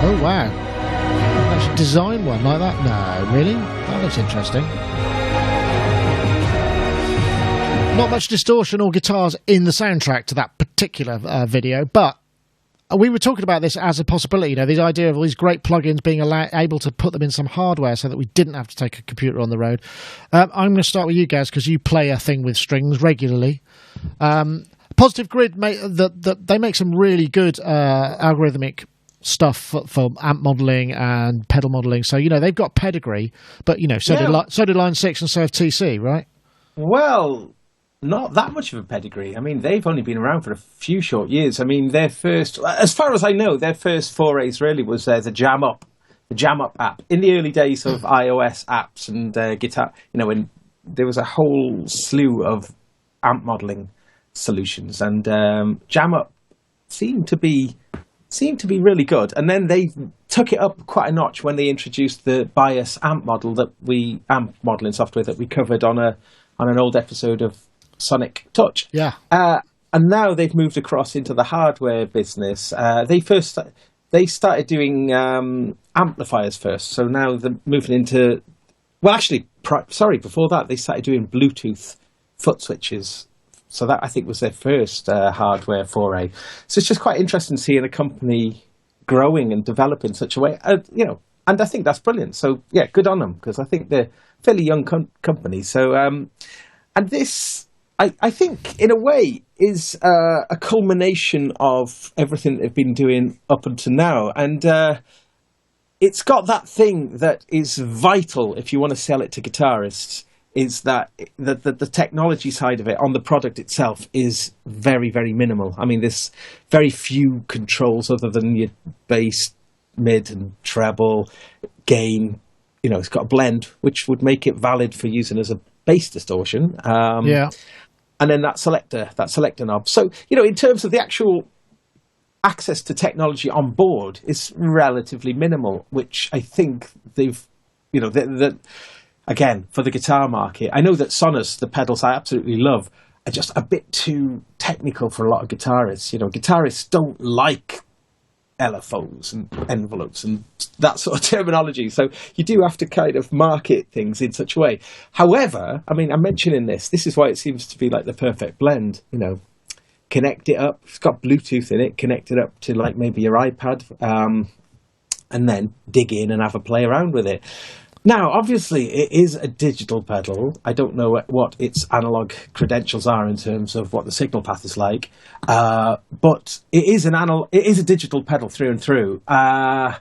Oh wow, actually design one like that? No, really? That looks interesting. Not much distortion or guitars in the soundtrack to that particular video, but we were talking about this as a possibility, this idea of all these great plugins being able to put them in some hardware so that we didn't have to take a computer on the road. I'm going to start with you guys because you play a thing with strings regularly. Positive Grid, they make some really good algorithmic stuff for amp modelling and pedal modelling. So, they've got pedigree, but, so did Line 6 and so have TC, right? Well... Not that much of a pedigree. I mean, they've only been around for a few short years. I mean, their first, as far as I know, their first forays really was the Jam Up app. In the early days of iOS apps and guitar, when there was a whole slew of amp modeling solutions, and Jam Up seemed to be really good. And then they took it up quite a notch when they introduced the Bias amp modeling software that we covered on an old episode of Sonic Touch. Yeah. And now they've moved across into the hardware business. They started doing amplifiers first, so now they're moving into... Well, actually, before that, they started doing Bluetooth foot switches. So that, I think, was their first hardware foray. So it's just quite interesting seeing a company growing and developing in such a way, and I think that's brilliant. So, yeah, good on them, because I think they're a fairly young company. So, and this... I think, in a way, is a culmination of everything they've been doing up until now. And it's got that thing that is vital if you want to sell it to guitarists, is that the technology side of it on the product itself is very, very minimal. I mean, there's very few controls other than your bass, mid and treble, gain. It's got a blend, which would make it valid for using as a bass distortion. And then that selector knob. So, in terms of the actual access to technology on board is relatively minimal, which I think they've, again, for the guitar market, I know that Sonos, the pedals I absolutely love, are just a bit too technical for a lot of guitarists. Guitarists don't like LFOs and envelopes and that sort of terminology. So you do have to kind of market things in such a way. However, I mean, I'm mentioning this is why it seems to be like the perfect blend, connect it up. It's got Bluetooth in it, connect it up to like maybe your iPad, and then dig in and have a play around with it. Now, obviously, it is a digital pedal. I don't know what its analog credentials are in terms of what the signal path is like, but it is a digital pedal through and through. And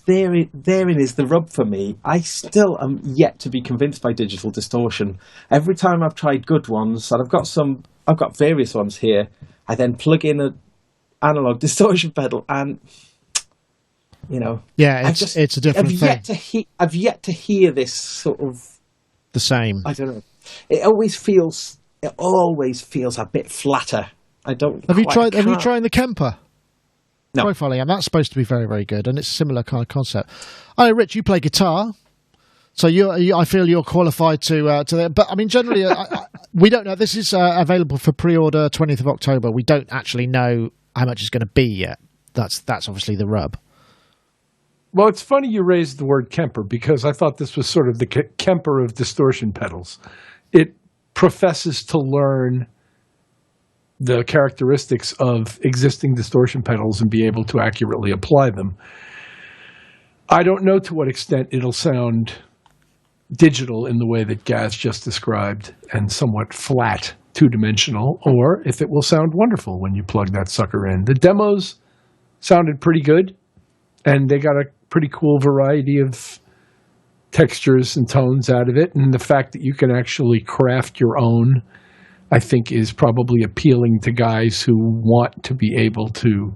therein is the rub for me. I still am yet to be convinced by digital distortion. Every time I've tried good ones, and I've got various ones here, I then plug in an analog distortion pedal and... it's a different thing. I've yet to hear this sort of the same. I don't know. It always feels a bit flatter. I don't. Have you tried the Kemper? No. Profiling, and that's supposed to be very, very good, and it's a similar kind of concept. I know, Rich, you play guitar, so I feel you're qualified to that. But I mean, generally, we don't know. This is available for pre-order 20th of October. We don't actually know how much it's going to be yet. That's obviously the rub. Well, it's funny you raised the word Kemper because I thought this was sort of the Kemper of distortion pedals. It professes to learn the characteristics of existing distortion pedals and be able to accurately apply them. I don't know to what extent it'll sound digital in the way that Gaz just described and somewhat flat, two-dimensional, or if it will sound wonderful when you plug that sucker in. The demos sounded pretty good, and they got a pretty cool variety of textures and tones out of it. And the fact that you can actually craft your own, I think, is probably appealing to guys who want to be able to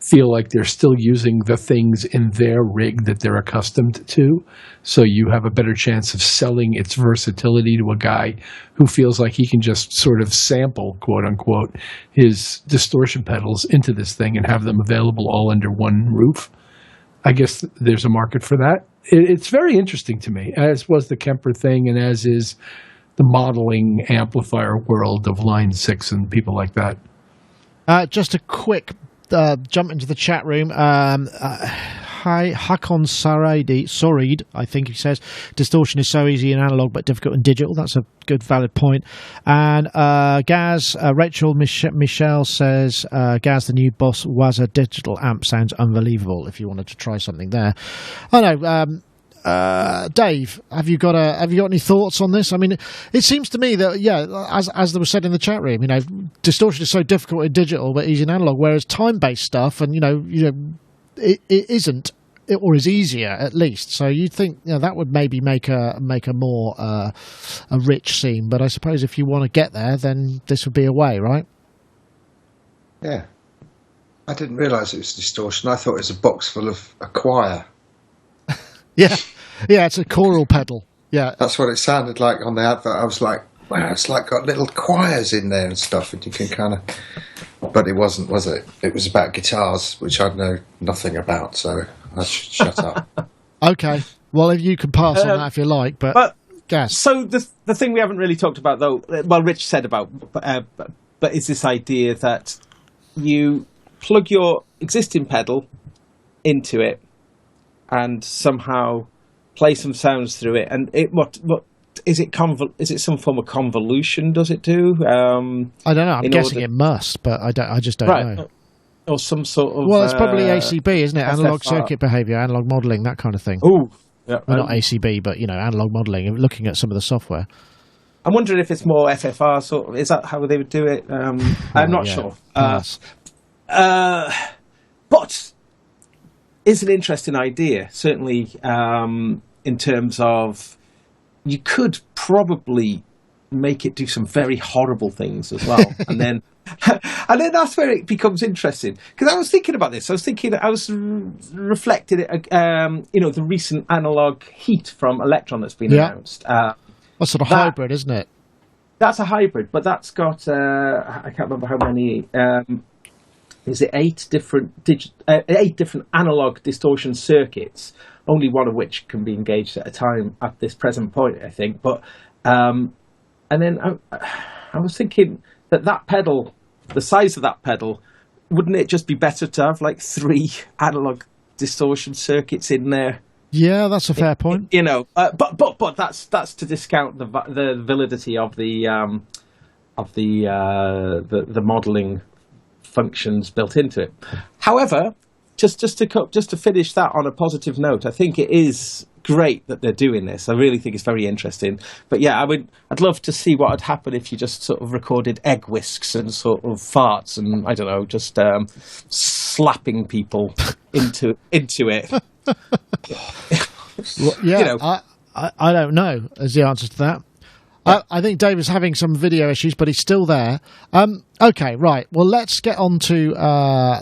feel like they're still using the things in their rig that they're accustomed to. So you have a better chance of selling its versatility to a guy who feels like he can just sort of sample, quote unquote, his distortion pedals into this thing and have them available all under one roof. I guess there's a market for that. It's very interesting to me, as was the Kemper thing and as is the modeling amplifier world of Line 6 and people like that. Just a quick jump into the chat room. Hi, Hakon Sorid, I think he says, distortion is so easy in analog but difficult in digital. That's a good, valid point. And Gaz, Rachel Michelle says, Gaz, the new Boss Waza digital amp sounds unbelievable if you wanted to try something there. I know. Dave, have you got any thoughts on this? I mean, it seems to me that as there was said in the chat room, distortion is so difficult in digital but easy in analog, whereas time-based stuff and it isn't, or is easier at least. So you'd think that would maybe make a more a rich scene. But I suppose if you want to get there, then this would be a way, right? Yeah, I didn't realise it was distortion. I thought it was a box full of a choir. Yeah, it's a choral pedal. Yeah, that's what it sounded like on the advert. I was like, wow, it's like got little choirs in there and stuff, and you can kind of. But it wasn't, was it? It was about guitars, which I know nothing about, so I should shut up. Okay, well, if you can pass on that if you like, but Gas. So the thing we haven't really talked about, though, well, Rich said about, but is this idea that you plug your existing pedal into it and somehow play some sounds through it, and what is it? Is it some form of convolution? Does it do? I don't know. I'm guessing it must, but I just don't know. Or some sort of. Well, it's probably ACB, isn't it? Analog circuit behavior, analog modeling, that kind of thing. Oh, yeah. Well, not ACB, but analog modeling. Looking at some of the software. I'm wondering if it's more FFR sort of. Is that how they would do it? I'm not sure. But it's an interesting idea, certainly in terms of. You could probably make it do some very horrible things as well, and then that's where it becomes interesting. Because I was thinking about this. I was reflecting it. The recent analog heat from Electron that's been announced. That's sort of hybrid, isn't it? That's a hybrid, but that's got I can't remember how many is it 8 different analog distortion circuits, only one of which can be engaged at a time at this present point, I think. But and then I was thinking that pedal, the size of that pedal, wouldn't it just be better to have like 3 analog distortion circuits in there? Yeah, that's a fair point. You know, but that's to discount the validity of the modelling functions built into it. However, just to finish that on a positive note, I think it is great that they're doing this. I really think it's very interesting. But yeah, I'd love to see what would happen if you just sort of recorded egg whisks and sort of farts and I don't know, just slapping people into it. Well, yeah, you know. I don't know is the answer to that. I think Dave is having some video issues, but he's still there. Okay, right. Well, let's get on to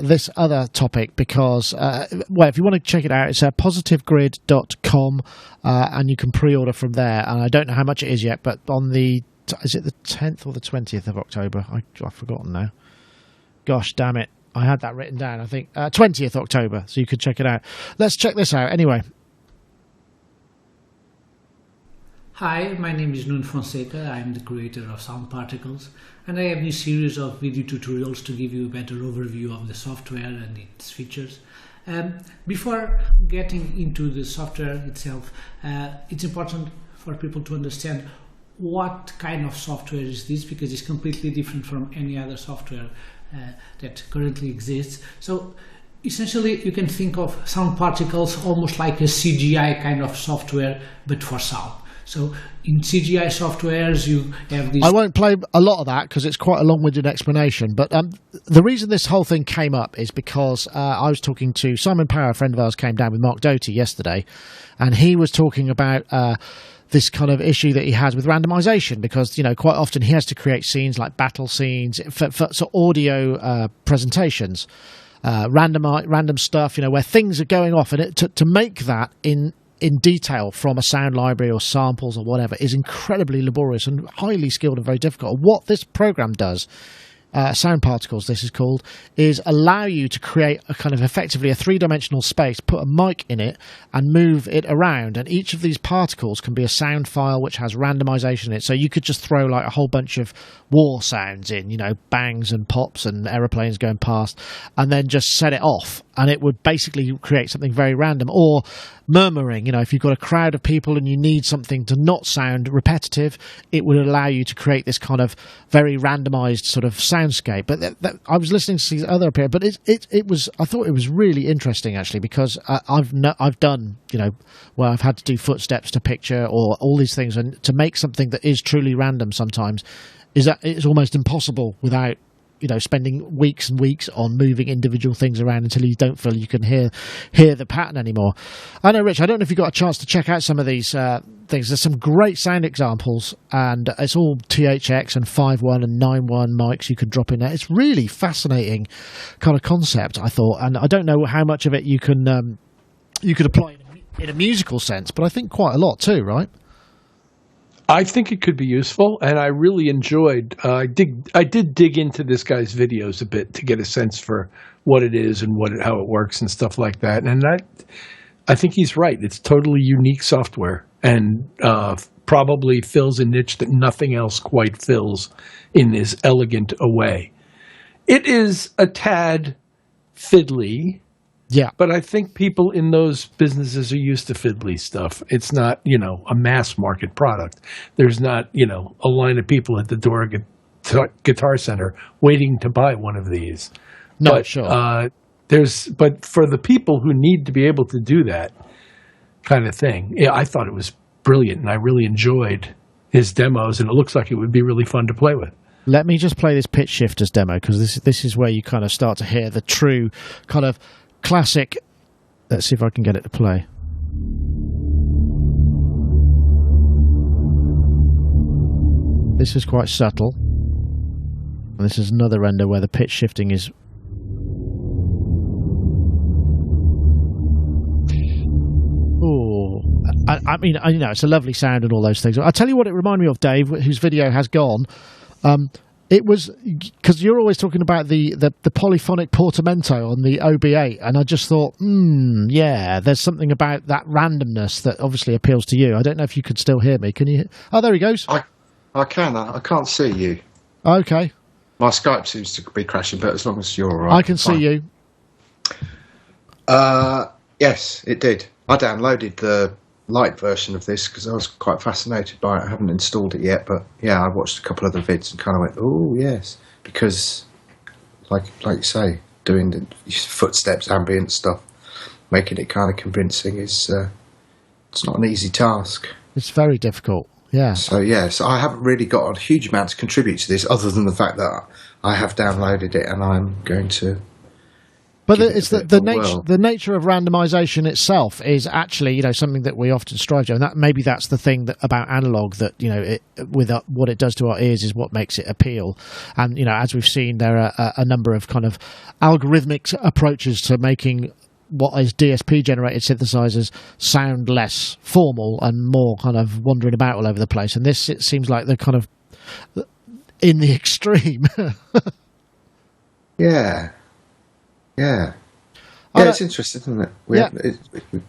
this other topic because, if you want to check it out, it's at positivegrid.com and you can pre-order from there. And I don't know how much it is yet, but on is it the 10th or the 20th of October? I've forgotten now. Gosh, damn it. I had that written down, I think. 20th October, so you could check it out. Let's check this out. Anyway. Hi, my name is Nuno Fonseca. I am the creator of Sound Particles, and I have this series of video tutorials to give you a better overview of the software and its features. Before getting into the software itself, it's important for people to understand what kind of software is this, because it's completely different from any other software that currently exists. So essentially you can think of Sound Particles almost like a CGI kind of software, but for sound. So in CGI softwares, you have these... I won't play a lot of that because it's quite a long-winded explanation. But the reason this whole thing came up is because I was talking to Simon Power, a friend of ours, came down with Marc Doty yesterday, and he was talking about this kind of issue that he has with randomization because, you know, quite often he has to create scenes like battle scenes for audio presentations, random stuff, you know, where things are going off, and to make that in detail from a sound library or samples or whatever is incredibly laborious and highly skilled and very difficult. What this program does, Sound Particles this is called, is allow you to create a kind of effectively a 3-dimensional space, put a mic in it and move it around, and each of these particles can be a sound file which has randomization in it. So you could just throw like a whole bunch of war sounds in, you know, bangs and pops and aeroplanes going past, and then just set it off, and it would basically create something very random. Or murmuring, you know, if you've got a crowd of people and you need something to not sound repetitive, it would allow you to create this kind of very randomized sort of soundscape. But I was listening to these other appear, but I thought it was really interesting actually, because I've done, you know, where I've had to do footsteps to picture or all these things, and to make something that is truly random sometimes it's almost impossible without, you know, spending weeks and weeks on moving individual things around until you don't feel you can hear the pattern anymore. I know, Rich, I don't know if you got a chance to check out some of these things. There's some great sound examples, and it's all THX and 5.1 and 9.1 mics you could drop in there. It's really fascinating kind of concept, I thought, and I don't know how much of it you could apply in a musical sense, but I think quite a lot too, right? I think it could be useful, and I really enjoyed. I did dig into this guy's videos a bit to get a sense for what it is and how it works and stuff like that. And I think he's right. It's totally unique software, and probably fills a niche that nothing else quite fills in this elegant a way. It is a tad fiddly. Yeah. But I think people in those businesses are used to fiddly stuff. It's not, you know, a mass market product. There's not, you know, a line of people at the door of Guitar Center waiting to buy one of these. No, but, sure. But for the people who need to be able to do that kind of thing, yeah, I thought it was brilliant, and I really enjoyed his demos, and it looks like it would be really fun to play with. Let me just play this pitch shifters demo, because this is where you kind of start to hear the true kind of classic. Let's see if I can get it to play. This is quite subtle, and this is another render where the pitch shifting is. Oh, I mean, you know, it's a lovely sound and all those things. I'll tell you what it reminded me of, Dave, whose video has gone. It was because you're always talking about the polyphonic portamento on the OB8, and I just thought, there's something about that randomness that obviously appeals to you. I don't know if you could still hear me. Can you? Oh, there he goes. I can. I can't see you. Okay. My Skype seems to be crashing, but as long as you're all right, I can see you. Yes, it did. I downloaded the light version of this because I was quite fascinated by it. I haven't installed it yet, but yeah, I watched a couple of the vids and kind of went, oh yes, because like you say, doing the footsteps, ambient stuff, making it kind of convincing is it's not an easy task. It's very difficult. Yeah. So I haven't really got a huge amount to contribute to this, other than the fact that I have downloaded it and I'm going to. But it's the nature of randomization itself is actually, something that we often strive to, and maybe that's the thing about analog that what it does to our ears is what makes it appeal. And as we've seen, there are a number of kind of algorithmic approaches to making what is DSP generated synthesizers sound less formal and more kind of wandering about all over the place. And this, it seems like they're kind of in the extreme. Yeah. It's interesting, isn't it?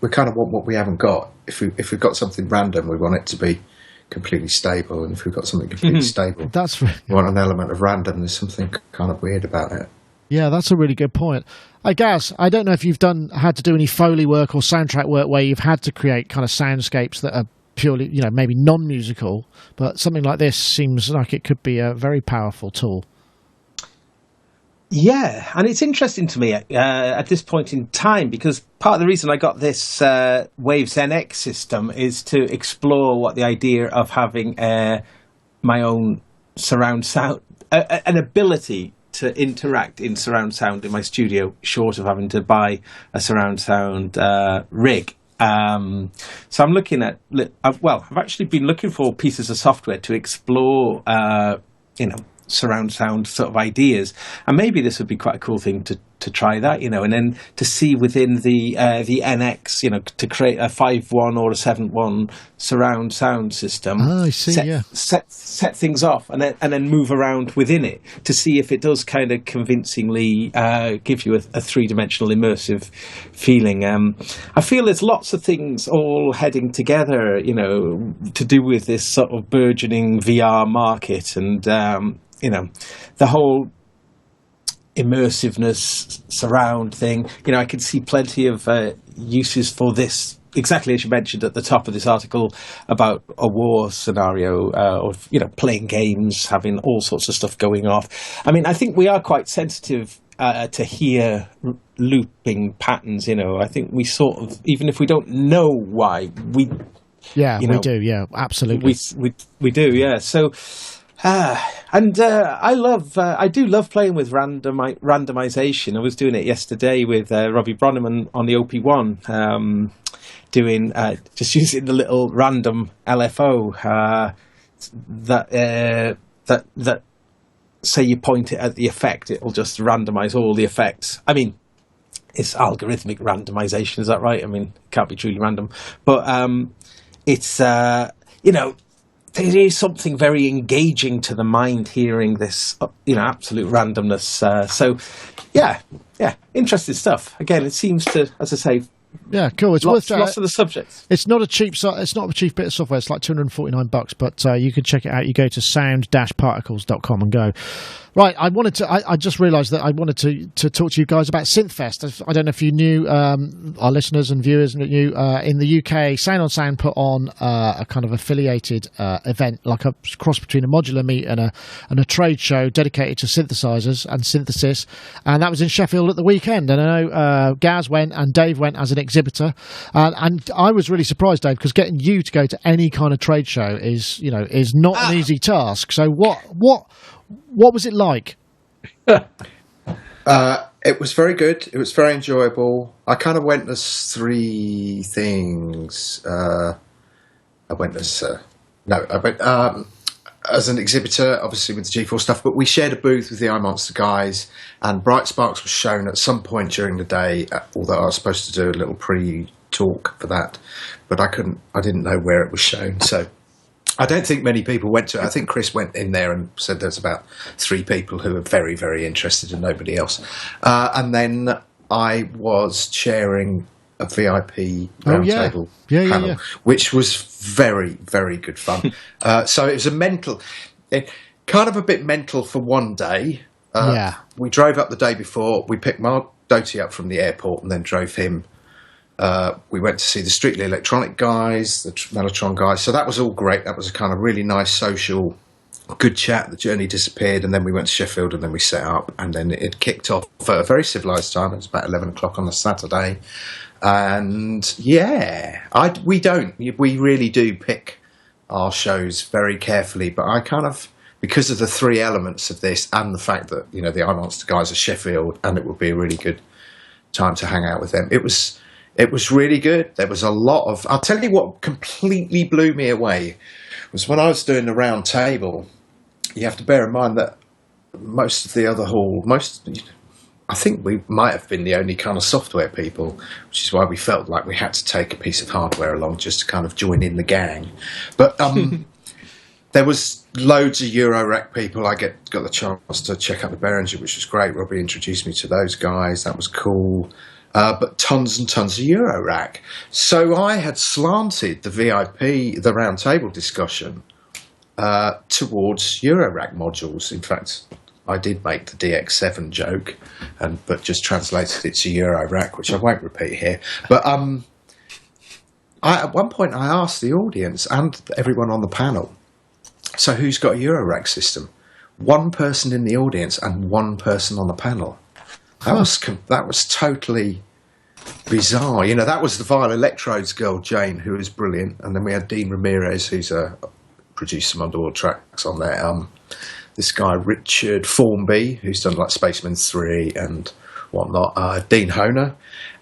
We kind of want what we haven't got. If we've got something random, we want it to be completely stable, and if we've got something completely stable, we want an element of random. There's something kind of weird about it. Yeah, that's a really good point. Gaz, I don't know if you've had to do any Foley work or soundtrack work where you've had to create kind of soundscapes that are purely, maybe non-musical, but something like this seems like it could be a very powerful tool. Yeah, and it's interesting to me at this point in time, because part of the reason I got this Waves NX system is to explore what the idea of having my own surround sound, an ability to interact in surround sound in my studio, short of having to buy a surround sound rig. So I'm looking at, I've actually been looking for pieces of software to explore, surround sound sort of ideas, and maybe this would be quite a cool thing to try that, and then to see within the NX, to create a 5.1 or a 7.1 surround sound system. Oh, I see. Set things off, and then move around within it to see if it does kind of convincingly give you a 3-dimensional immersive feeling. I feel there's lots of things all heading together, to do with this sort of burgeoning VR market, and the whole immersiveness surround thing. I could see plenty of uses for this, exactly as you mentioned at the top of this article about a war scenario, of playing games, having all sorts of stuff going off. I mean, I think we are quite sensitive to hear looping patterns. I think we sort of, even if we don't know why, we we do. Yeah, absolutely. We do. Yeah. So. I do love playing with randomization. I was doing it yesterday with Robbie Bronneman on the OP1, doing just using the little random LFO that say you point it at the effect, it'll just randomize all the effects. I mean, it's algorithmic randomization, is that right? I mean, it can't be truly random, but it's there is something very engaging to the mind hearing this, absolute randomness. So, interesting stuff. Again, it seems to, as I say, yeah, cool. It's lots of the subjects. It's not a cheap bit of software. It's like $249, but you can check it out. You go to sound-particles.com and go. Right, I just realised that I wanted to talk to you guys about SynthFest. I don't know if you knew, our listeners and viewers knew, in the UK, Sound on Sound put on a kind of affiliated event, like a cross between a modular meet and a trade show dedicated to synthesizers and synthesis, and that was in Sheffield at the weekend. And I know Gaz went and Dave went as an exhibitor, and I was really surprised, Dave, because getting you to go to any kind of trade show is not an easy task. So what was it like? It was very good. It was very enjoyable. I kind of went as 3 things. I went as an exhibitor, obviously with the G4 stuff, but we shared a booth with the iMonster guys, and Bright Sparks was shown at some point during the day, although I was supposed to do a little pre-talk for that, but I didn't know where it was shown, so I don't think many people went to it. I think Chris went in there and said there's about 3 people who were very, very interested and nobody else. And then I was chairing a VIP roundtable panel, which was very, very good fun. So it was kind of a bit mental for one day. We drove up the day before. We picked Marc Doty up from the airport and then drove him. We went to see the Strictly Electronic guys, the Mellotron guys. So that was all great. That was a kind of really nice social, good chat. The journey disappeared, and then we went to Sheffield, and then we set up, and then it kicked off at a very civilised time. It was about 11 o'clock on a Saturday. And we really do pick our shows very carefully. But I kind of, because of the 3 elements of this and the fact that, the I Monster guys are Sheffield, and it would be a really good time to hang out with them. It was really good. There was a lot of... I'll tell you what completely blew me away was when I was doing the round table, you have to bear in mind that most of the other hall, I think we might have been the only kind of software people, which is why we felt like we had to take a piece of hardware along just to kind of join in the gang. But there was loads of Eurorack people. I got the chance to check out the Behringer, which was great. Robbie introduced me to those guys. That was cool. But tons and tons of Eurorack. So I had slanted the VIP, the round table discussion, towards Eurorack modules. In fact, I did make the DX7 joke, but just translated it to Eurorack, which I won't repeat here. But at one point I asked the audience and everyone on the panel, so who's got a Eurorack system? One person in the audience and one person on the panel. That was totally bizarre. That was the Vile Electrodes girl, Jane, who was brilliant. And then we had Dean Ramirez, who's produced some Underworld tracks on there. This guy, Richard Formby, who's done like Spaceman 3 and whatnot. Dean Honer.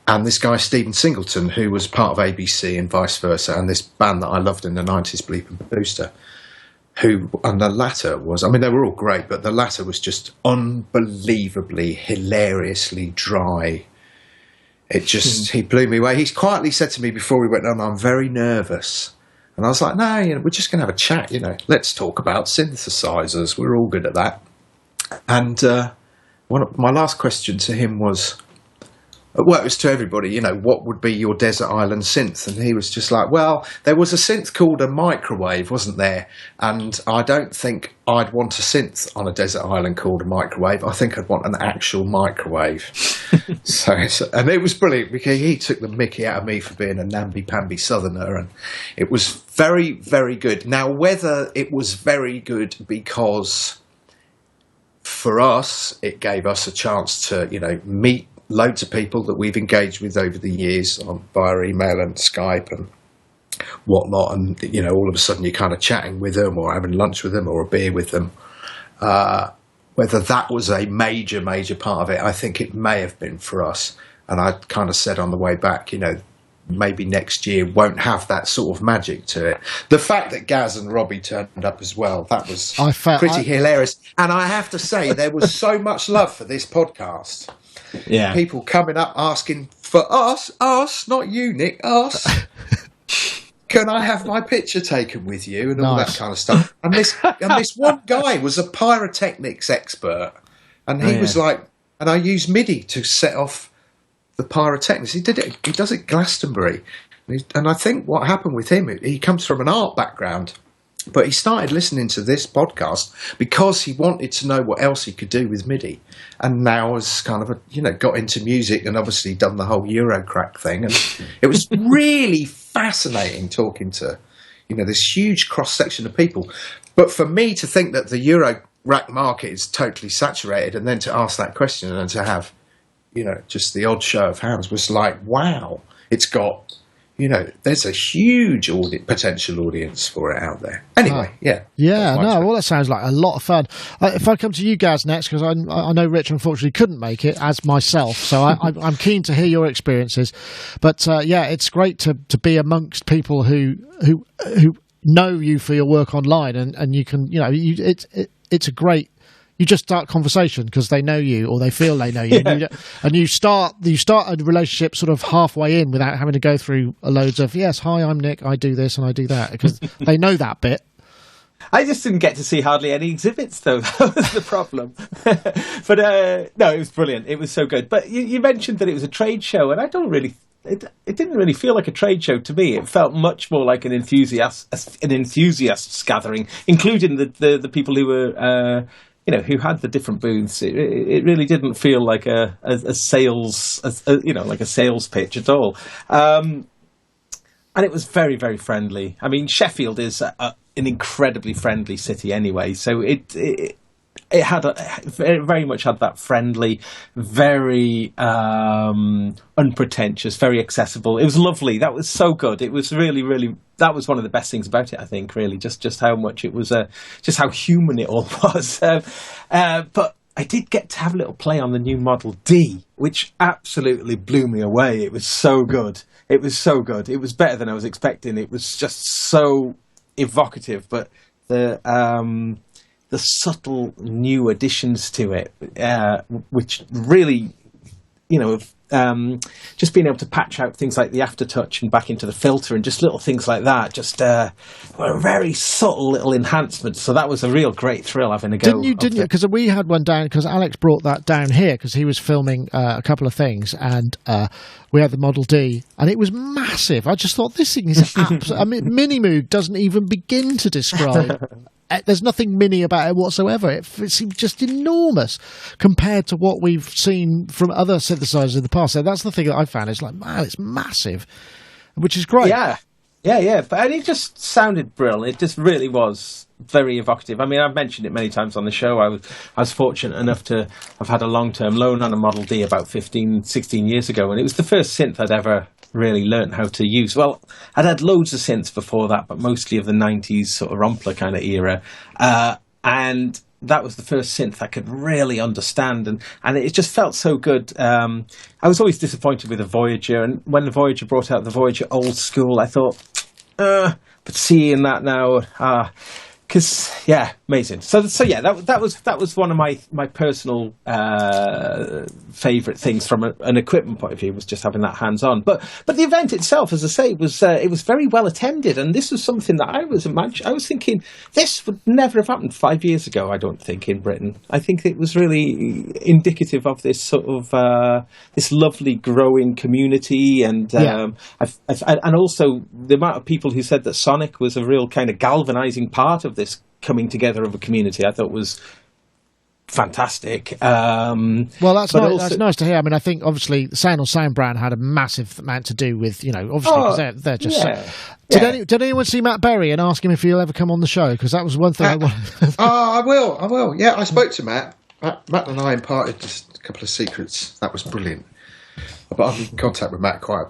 And this guy, Stephen Singleton, who was part of ABC and vice versa. And this band that I loved in the 90s, Bleep and Booster. And the latter was, they were all great, but the latter was just unbelievably, hilariously dry. He blew me away. He quietly said to me before we went on, I'm very nervous. And I was like, no, we're just going to have a chat, let's talk about synthesizers. We're all good at that. And my last question to him was, well, it was to everybody, what would be your desert island synth? And he was just like, well, there was a synth called a microwave, wasn't there? And I don't think I'd want a synth on a desert island called a microwave. I think I'd want an actual microwave. And it was brilliant because he took the mickey out of me for being a namby-pamby southerner. And it was very, very good. Now, whether it was very good because for us, it gave us a chance to, meet loads of people that we've engaged with over the years via email and Skype and whatnot, and all of a sudden you're kind of chatting with them or having lunch with them or a beer with them. Whether that was a major part of it, I think it may have been for us. And I kind of said on the way back, maybe next year won't have that sort of magic to it. The fact that Gaz and Robbie turned up as well, that was pretty hilarious. And I have to say, there was so much love for this podcast. Yeah, people coming up asking for us, not you, Nick, us. Can I have my picture taken with you and all that kind of stuff? And this one guy was a pyrotechnics expert, and he was like, and I used MIDI to set off the pyrotechnics. He does it Glastonbury, and I think what happened with him, he comes from an art background. But he started listening to this podcast because he wanted to know what else he could do with MIDI. And now has kind of, got into music and obviously done the whole Eurocrack thing. And it was really fascinating talking to, this huge cross-section of people. But for me to think that the Eurorack market is totally saturated and then to ask that question and to have, just the odd show of hands was like, wow, it's got... there's a huge potential audience for it out there. Anyway, well, that sounds like a lot of fun. If I come to you guys next, because I know Rich unfortunately couldn't make it as myself, so I'm keen to hear your experiences. But it's great to be amongst people who know you for your work online, and you can, it's a great. You just start conversation because they know you or they feel they know you, and you start a relationship sort of halfway in without having to go through loads of yes, hi, I'm Nick, I do this and I do that, because they know that bit. I just didn't get to see hardly any exhibits, though. That was the problem. But no, it was brilliant. It was so good. But you mentioned that it was a trade show, and I don't really. It didn't really feel like a trade show to me. It felt much more like an enthusiasts gathering, including the people who were. Who had the different booths. It really didn't feel like a sales, like a sales pitch at all. And it was very, very friendly. I mean, Sheffield is an incredibly friendly city anyway, so it had very much had that friendly, very unpretentious, very accessible. It was lovely. That was so good. It was really, really. That was one of the best things about it, I think. Really, just how much it was, just how human it all was. But I did get to have a little play on the new Model D, which absolutely blew me away. It was so good. It was so good. It was better than I was expecting. It was just so evocative, but the subtle new additions to it, which really, just being able to patch out things like the aftertouch and back into the filter and just little things like that, just were very subtle little enhancements. So that was a real great thrill having a go. Didn't you? Because we had one down, because Alex brought that down here because he was filming a couple of things, and we had the Model D, and it was massive. I just thought, this thing is I mean, Minimoog doesn't even begin to describe. There's nothing mini about it whatsoever. It seemed just enormous compared to what we've seen from other synthesizers in the past. So that's the thing that I found. It's like, wow, it's massive, which is great. Yeah. But it just sounded brilliant. It just really was very evocative. I mean, I've mentioned it many times on the show. I was fortunate enough to have had a long-term loan on a Model D about 15, 16 years ago, and it was the first synth I'd ever really learnt how to use. Well, I'd had loads of synths before that, but mostly of the 90s sort of rompler kind of era. And that was the first synth I could really understand, and it just felt so good. I was always disappointed with the Voyager, and when the Voyager brought out the Voyager Old School, I thought, but seeing that now, because amazing. So yeah, that was one of my personal favourite things from an equipment point of view, was just having that hands on. But the event itself, as I say, was it was very well attended, and this was something that I was thinking this would never have happened 5 years ago. I don't think in Britain. I think it was really indicative of this sort of this lovely growing community, and and also the amount of people who said that Sonic was a real kind of galvanising part of this coming together of a community, I thought was fantastic. Well, that's nice to hear. I mean, I think obviously Sound on Sound brand had a massive amount to do with, obviously, because they're just. Did anyone see Matt Berry and ask him if he'll ever come on the show? Because that was one thing I wanted. I will. Yeah, I spoke to Matt. Matt and I imparted just a couple of secrets. That was brilliant. But I'm in contact with Matt quite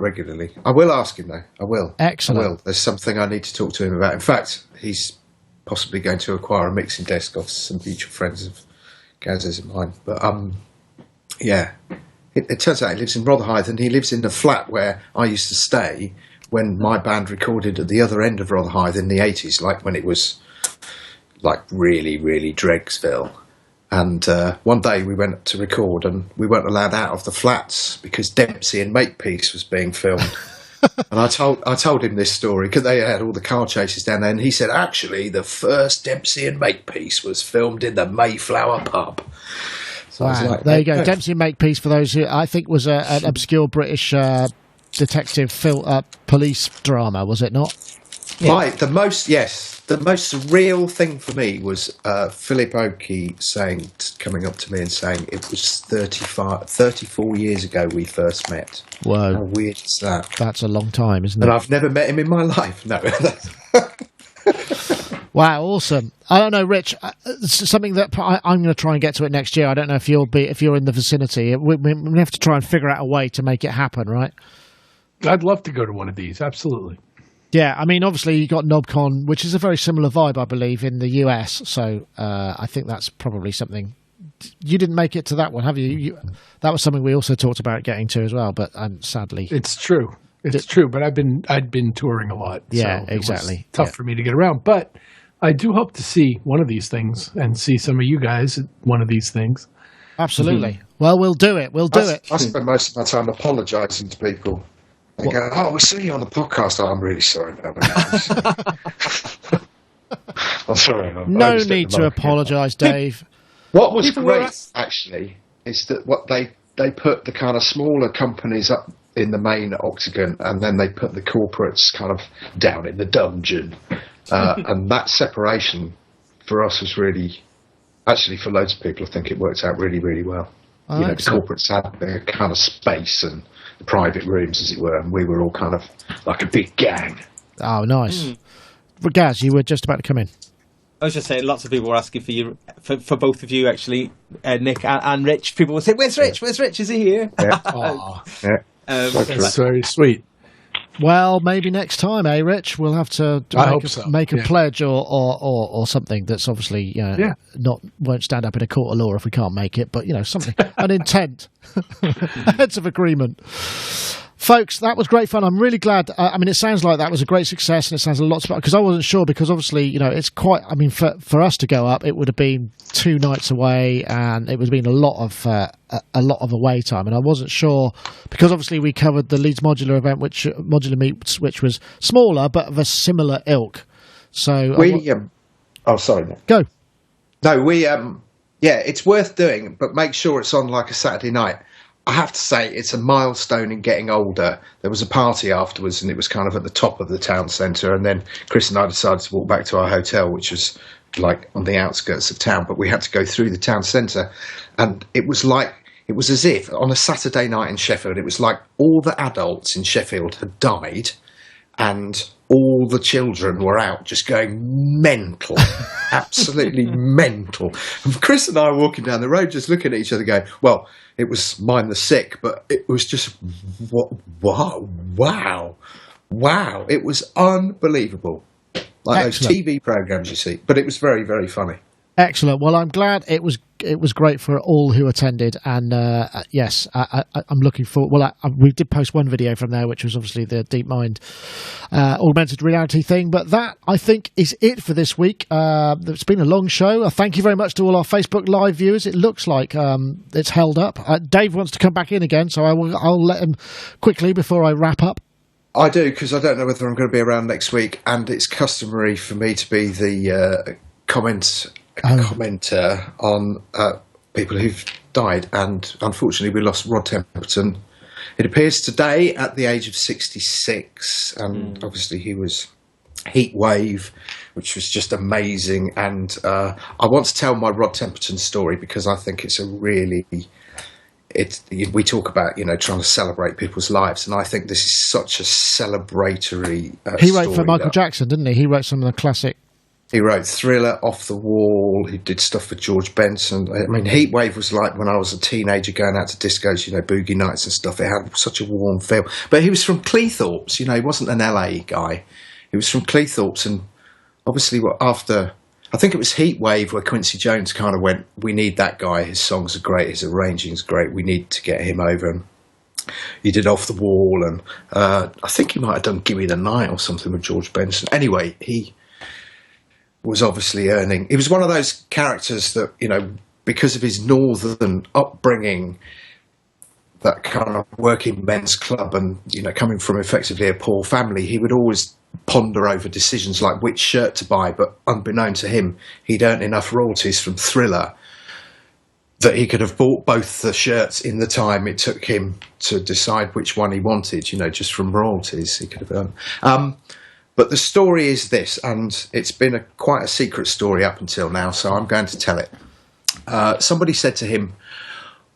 regularly. I will ask him, though. I will. Excellent. I will. There's something I need to talk to him about. In fact, he's possibly going to acquire a mixing desk off some mutual friends of Gaz's and mine. But, it turns out he lives in Rotherhithe, and he lives in the flat where I used to stay when my band recorded at the other end of Rotherhithe in the 80s, like when it was, like, really, really Dregsville. And one day we went to record, and we weren't allowed out of the flats because Dempsey and Makepeace was being filmed. And I told him this story because they had all the car chases down there, and he said, actually, the first Dempsey and Makepeace was filmed in the Mayflower pub. So wow. I was like, there you go. Dempsey and Makepeace, for those who I think was an obscure British detective police drama, was it not? Yeah. The most surreal thing for me was Philip Oakey coming up to me and saying it was 34 years ago we first met. Whoa. How weird is that? That's a long time, isn't it? And I've never met him in my life. No. Wow, awesome. I don't know, Rich, something that I'm going to try and get to it next year. I don't know if you're in the vicinity. We have to try and figure out a way to make it happen, right? I'd love to go to one of these, absolutely. Yeah, I mean, obviously you got NobCon, which is a very similar vibe, I believe, in the US. So I think that's probably something. You didn't make it to that one, have you? That was something we also talked about getting to as well, but sadly, it's true. It's true, but I'd been touring a lot. Yeah, so exactly. It was tough for me to get around, but I do hope to see one of these things and see some of you guys at one of these things. Absolutely. Mm-hmm. Well, we'll do it. I spend most of my time apologising to people. They go, we'll see you on the podcast. I'm really sorry about that. I'm sorry. No need to apologise, Dave. What was great, actually, is that what they put the kind of smaller companies up in the main octagon, and then they put the corporates kind of down in the dungeon. And that separation for us was really, actually for loads of people, I think it worked out really, really well. Oh, the corporates had their kind of space and the private rooms, as it were, and we were all kind of like a big gang. Oh, nice. But Gaz, you were just about to come in. I was just saying, lots of people were asking for you, for both of you, actually, Nick and Rich. People would say, "Where's Rich? Where's Rich? Is he here?" Yeah. That's very sweet. Well, maybe next time, Rich? We'll have to make a pledge or something that's obviously won't stand up in a court of law if we can't make it, but something, an intent, heads of agreement. Folks, that was great fun. I'm really glad. It sounds like that was a great success, and it sounds a lot because I wasn't sure, because obviously, it's quite. For us to go up, it would have been 2 nights away, and it would have been a lot of away time, and I wasn't sure because obviously we covered the Leeds Modular event, Modular Meets, which was smaller but of a similar ilk. So sorry, Nick. Go. No, it's worth doing, but make sure it's on like a Saturday night. I have to say, it's a milestone in getting older. There was a party afterwards, and it was kind of at the top of the town centre. And then Chris and I decided to walk back to our hotel, which was like on the outskirts of town. But we had to go through the town centre. And it was as if on a Saturday night in Sheffield, it was like all the adults in Sheffield had died, and all the children were out just going mental, absolutely mental. And Chris and I were walking down the road just looking at each other going, well, it was Mind the Sick, but it was just, wow. It was unbelievable. Like Excellent. Those TV programmes you see. But it was very, very funny. Excellent. Well, I'm glad it was great for all who attended, and yes, I'm looking forward. Well, we did post one video from there, which was obviously the DeepMind augmented reality thing. But that, I think, is it for this week. It's been a long show. Thank you very much to all our Facebook Live viewers. It looks like it's held up. Dave wants to come back in again, so I'll let him quickly before I wrap up. I do, because I don't know whether I'm going to be around next week, and it's customary for me to be the commenter on people who've died, and unfortunately we lost Rod Temperton. It appears today at the age of 66, and obviously he was Heat Wave, which was just amazing, and I want to tell my Rod Temperton story because I think it's we talk about trying to celebrate people's lives, and I think this is such a celebratory he wrote for Michael Jackson, didn't he? He wrote some of the classic. He wrote Thriller, Off the Wall. He did stuff for George Benson. I mean, Heatwave was like when I was a teenager going out to discos, boogie nights and stuff. It had such a warm feel. But he was from Cleethorpes, he wasn't an LA guy. He was from Cleethorpes, and obviously after, I think it was Heatwave where Quincy Jones kind of went, we need that guy. His songs are great. His arranging's great. We need to get him over. And he did Off the Wall, and I think he might have done Gimme the Night or something with George Benson. Anyway, he was obviously earning. He was one of those characters that, because of his northern upbringing, that kind of working men's club, and, coming from effectively a poor family, he would always ponder over decisions like which shirt to buy. But unbeknown to him, he'd earned enough royalties from Thriller that he could have bought both the shirts in the time it took him to decide which one he wanted, just from royalties he could have earned. But the story is this, and it's been quite a secret story up until now, so I'm going to tell it. Somebody said to him,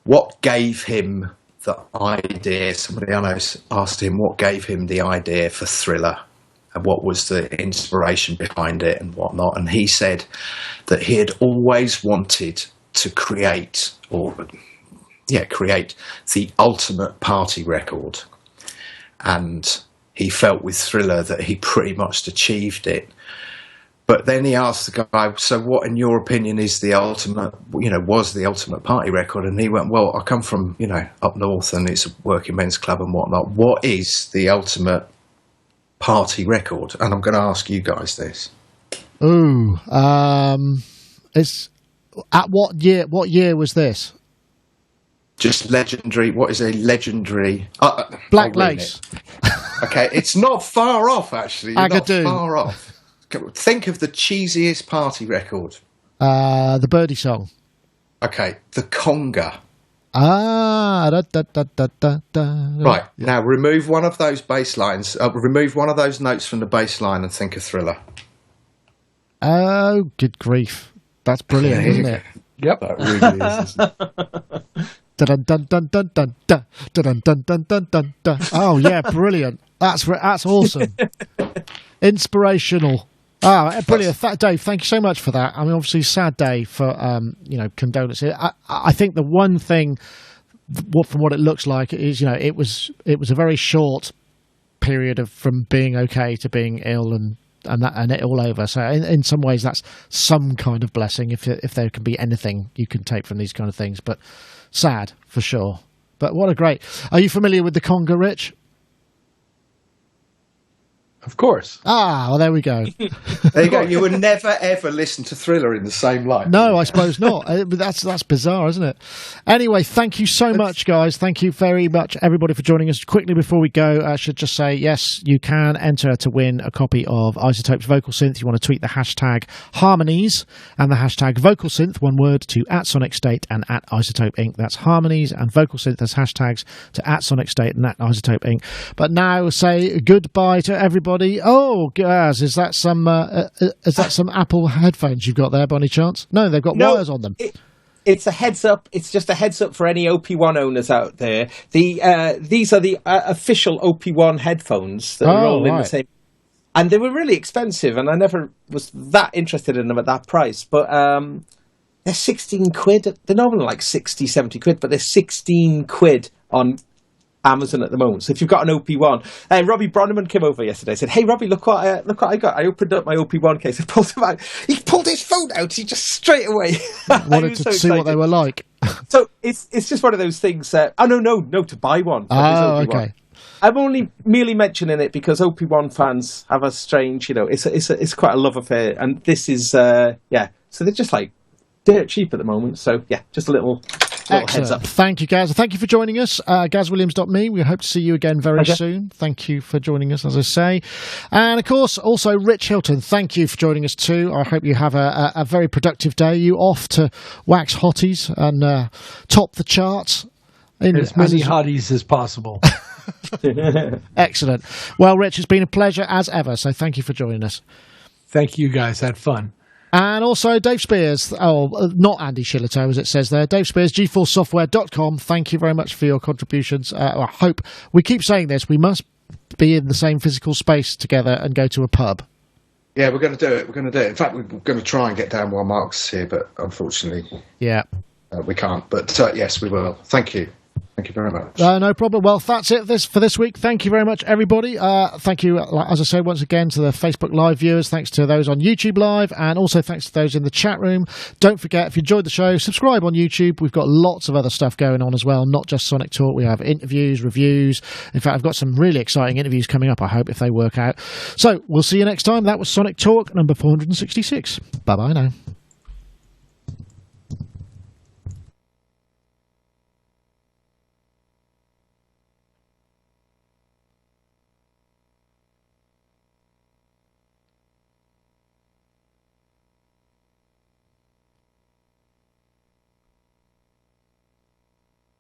what gave him the idea? Somebody I know asked him what gave him the idea for Thriller, and what was the inspiration behind it and whatnot. And he said that he had always wanted to create the ultimate party record. And he felt with Thriller that he pretty much achieved it. But then he asked the guy, so what, in your opinion, is the ultimate, was the ultimate party record? And he went, well, I come from, up north, and it's a working men's club and whatnot. What is the ultimate party record? And I'm going to ask you guys this. Ooh, it's at what year was this? Just legendary. What is a legendary? Black Lace. Okay, it's not far off, actually. You're not far off. Think of the cheesiest party record. The Birdie song. Okay, the conga. Da, da, da, da, da, da. Right, now remove one of those bass lines, remove one of those notes from the bass line and think of Thriller. Oh, good grief. That's brilliant, isn't it? Yep. That really is, isn't it? Dun, dun, dun, dun, dun, dun, dun, dun, dun, dun, dun, dun. Oh, yeah, brilliant. That's awesome. Inspirational. Brilliant. Dave, thank you so much for that. I mean, obviously, sad day for, condolences. I think the one thing, from what it looks like, is, it was a very short period from being okay to being ill and it all over. So in some ways, that's some kind of blessing, if there can be anything you can take from these kind of things. But sad, for sure. But what a great... Are you familiar with the conga, Rich? Of course. Well, there we go. There you go. You would never, ever listen to Thriller in the same light. No, I suppose not. But that's bizarre, isn't it? Anyway, thank you so much, guys. Thank you very much, everybody, for joining us. Quickly, before we go, I should just say, yes, you can enter to win a copy of iZotope's Vocal Synth. You want to tweet the hashtag Harmonies and the hashtag Vocal Synth, one word, to @SonicState and @iZotope Inc. That's Harmonies and Vocal Synth as hashtags to @SonicState and @iZotope Inc. But now, say goodbye to everybody. Oh, Gaz, is that some Apple headphones you've got there by any chance? No, they've got wires on them. It's a heads up. It's just a heads up for any OP1 owners out there. These are the official OP1 headphones that are all in the same. And they were really expensive, and I never was that interested in them at that price. But they're 16 quid. They're normally like 60, 70 quid, but they're 16 quid on Amazon at the moment. So if you've got an OP1, Robbie Bronneman came over yesterday. Said, "Hey Robbie, look what I got." I opened up my OP1 case. I pulled him out. He pulled his phone out. He just straight away wanted to see what they were like. So it's just one of those things. To buy one. Okay. I'm only merely mentioning it because OP1 fans have a strange, it's quite a love affair, and this is So they're just like dirt cheap at the moment. So yeah, just a little heads up. Thank you, Gaz. Thank you for joining us. GazWilliams.me. We hope to see you again very soon. Thank you for joining us, as I say. And, of course, also Rich Hilton, thank you for joining us too. I hope you have a very productive day. You off to wax hotties and top the charts. As many hotties as possible. Excellent. Well, Rich, it's been a pleasure as ever, so thank you for joining us. Thank you, guys. Had fun. And also Dave Spears, not Andy Shillito as it says there, Dave Spears, gforcesoftware.com. Thank you very much for your contributions. I hope we keep saying this, we must be in the same physical space together and go to a pub. Yeah, we're going to do it. In fact, we're going to try and get down while Mark's here, but unfortunately, we can't. But yes, we will. Thank you. Thank you very much. No problem. Well, that's it for this week. Thank you very much, everybody. Thank you, as I say, once again, to the Facebook Live viewers. Thanks to those on YouTube Live, and also thanks to those in the chat room. Don't forget, if you enjoyed the show, subscribe on YouTube. We've got lots of other stuff going on as well, not just Sonic Talk. We have interviews, reviews. In fact, I've got some really exciting interviews coming up, I hope, if they work out. So, we'll see you next time. That was Sonic Talk number 466. Bye-bye now.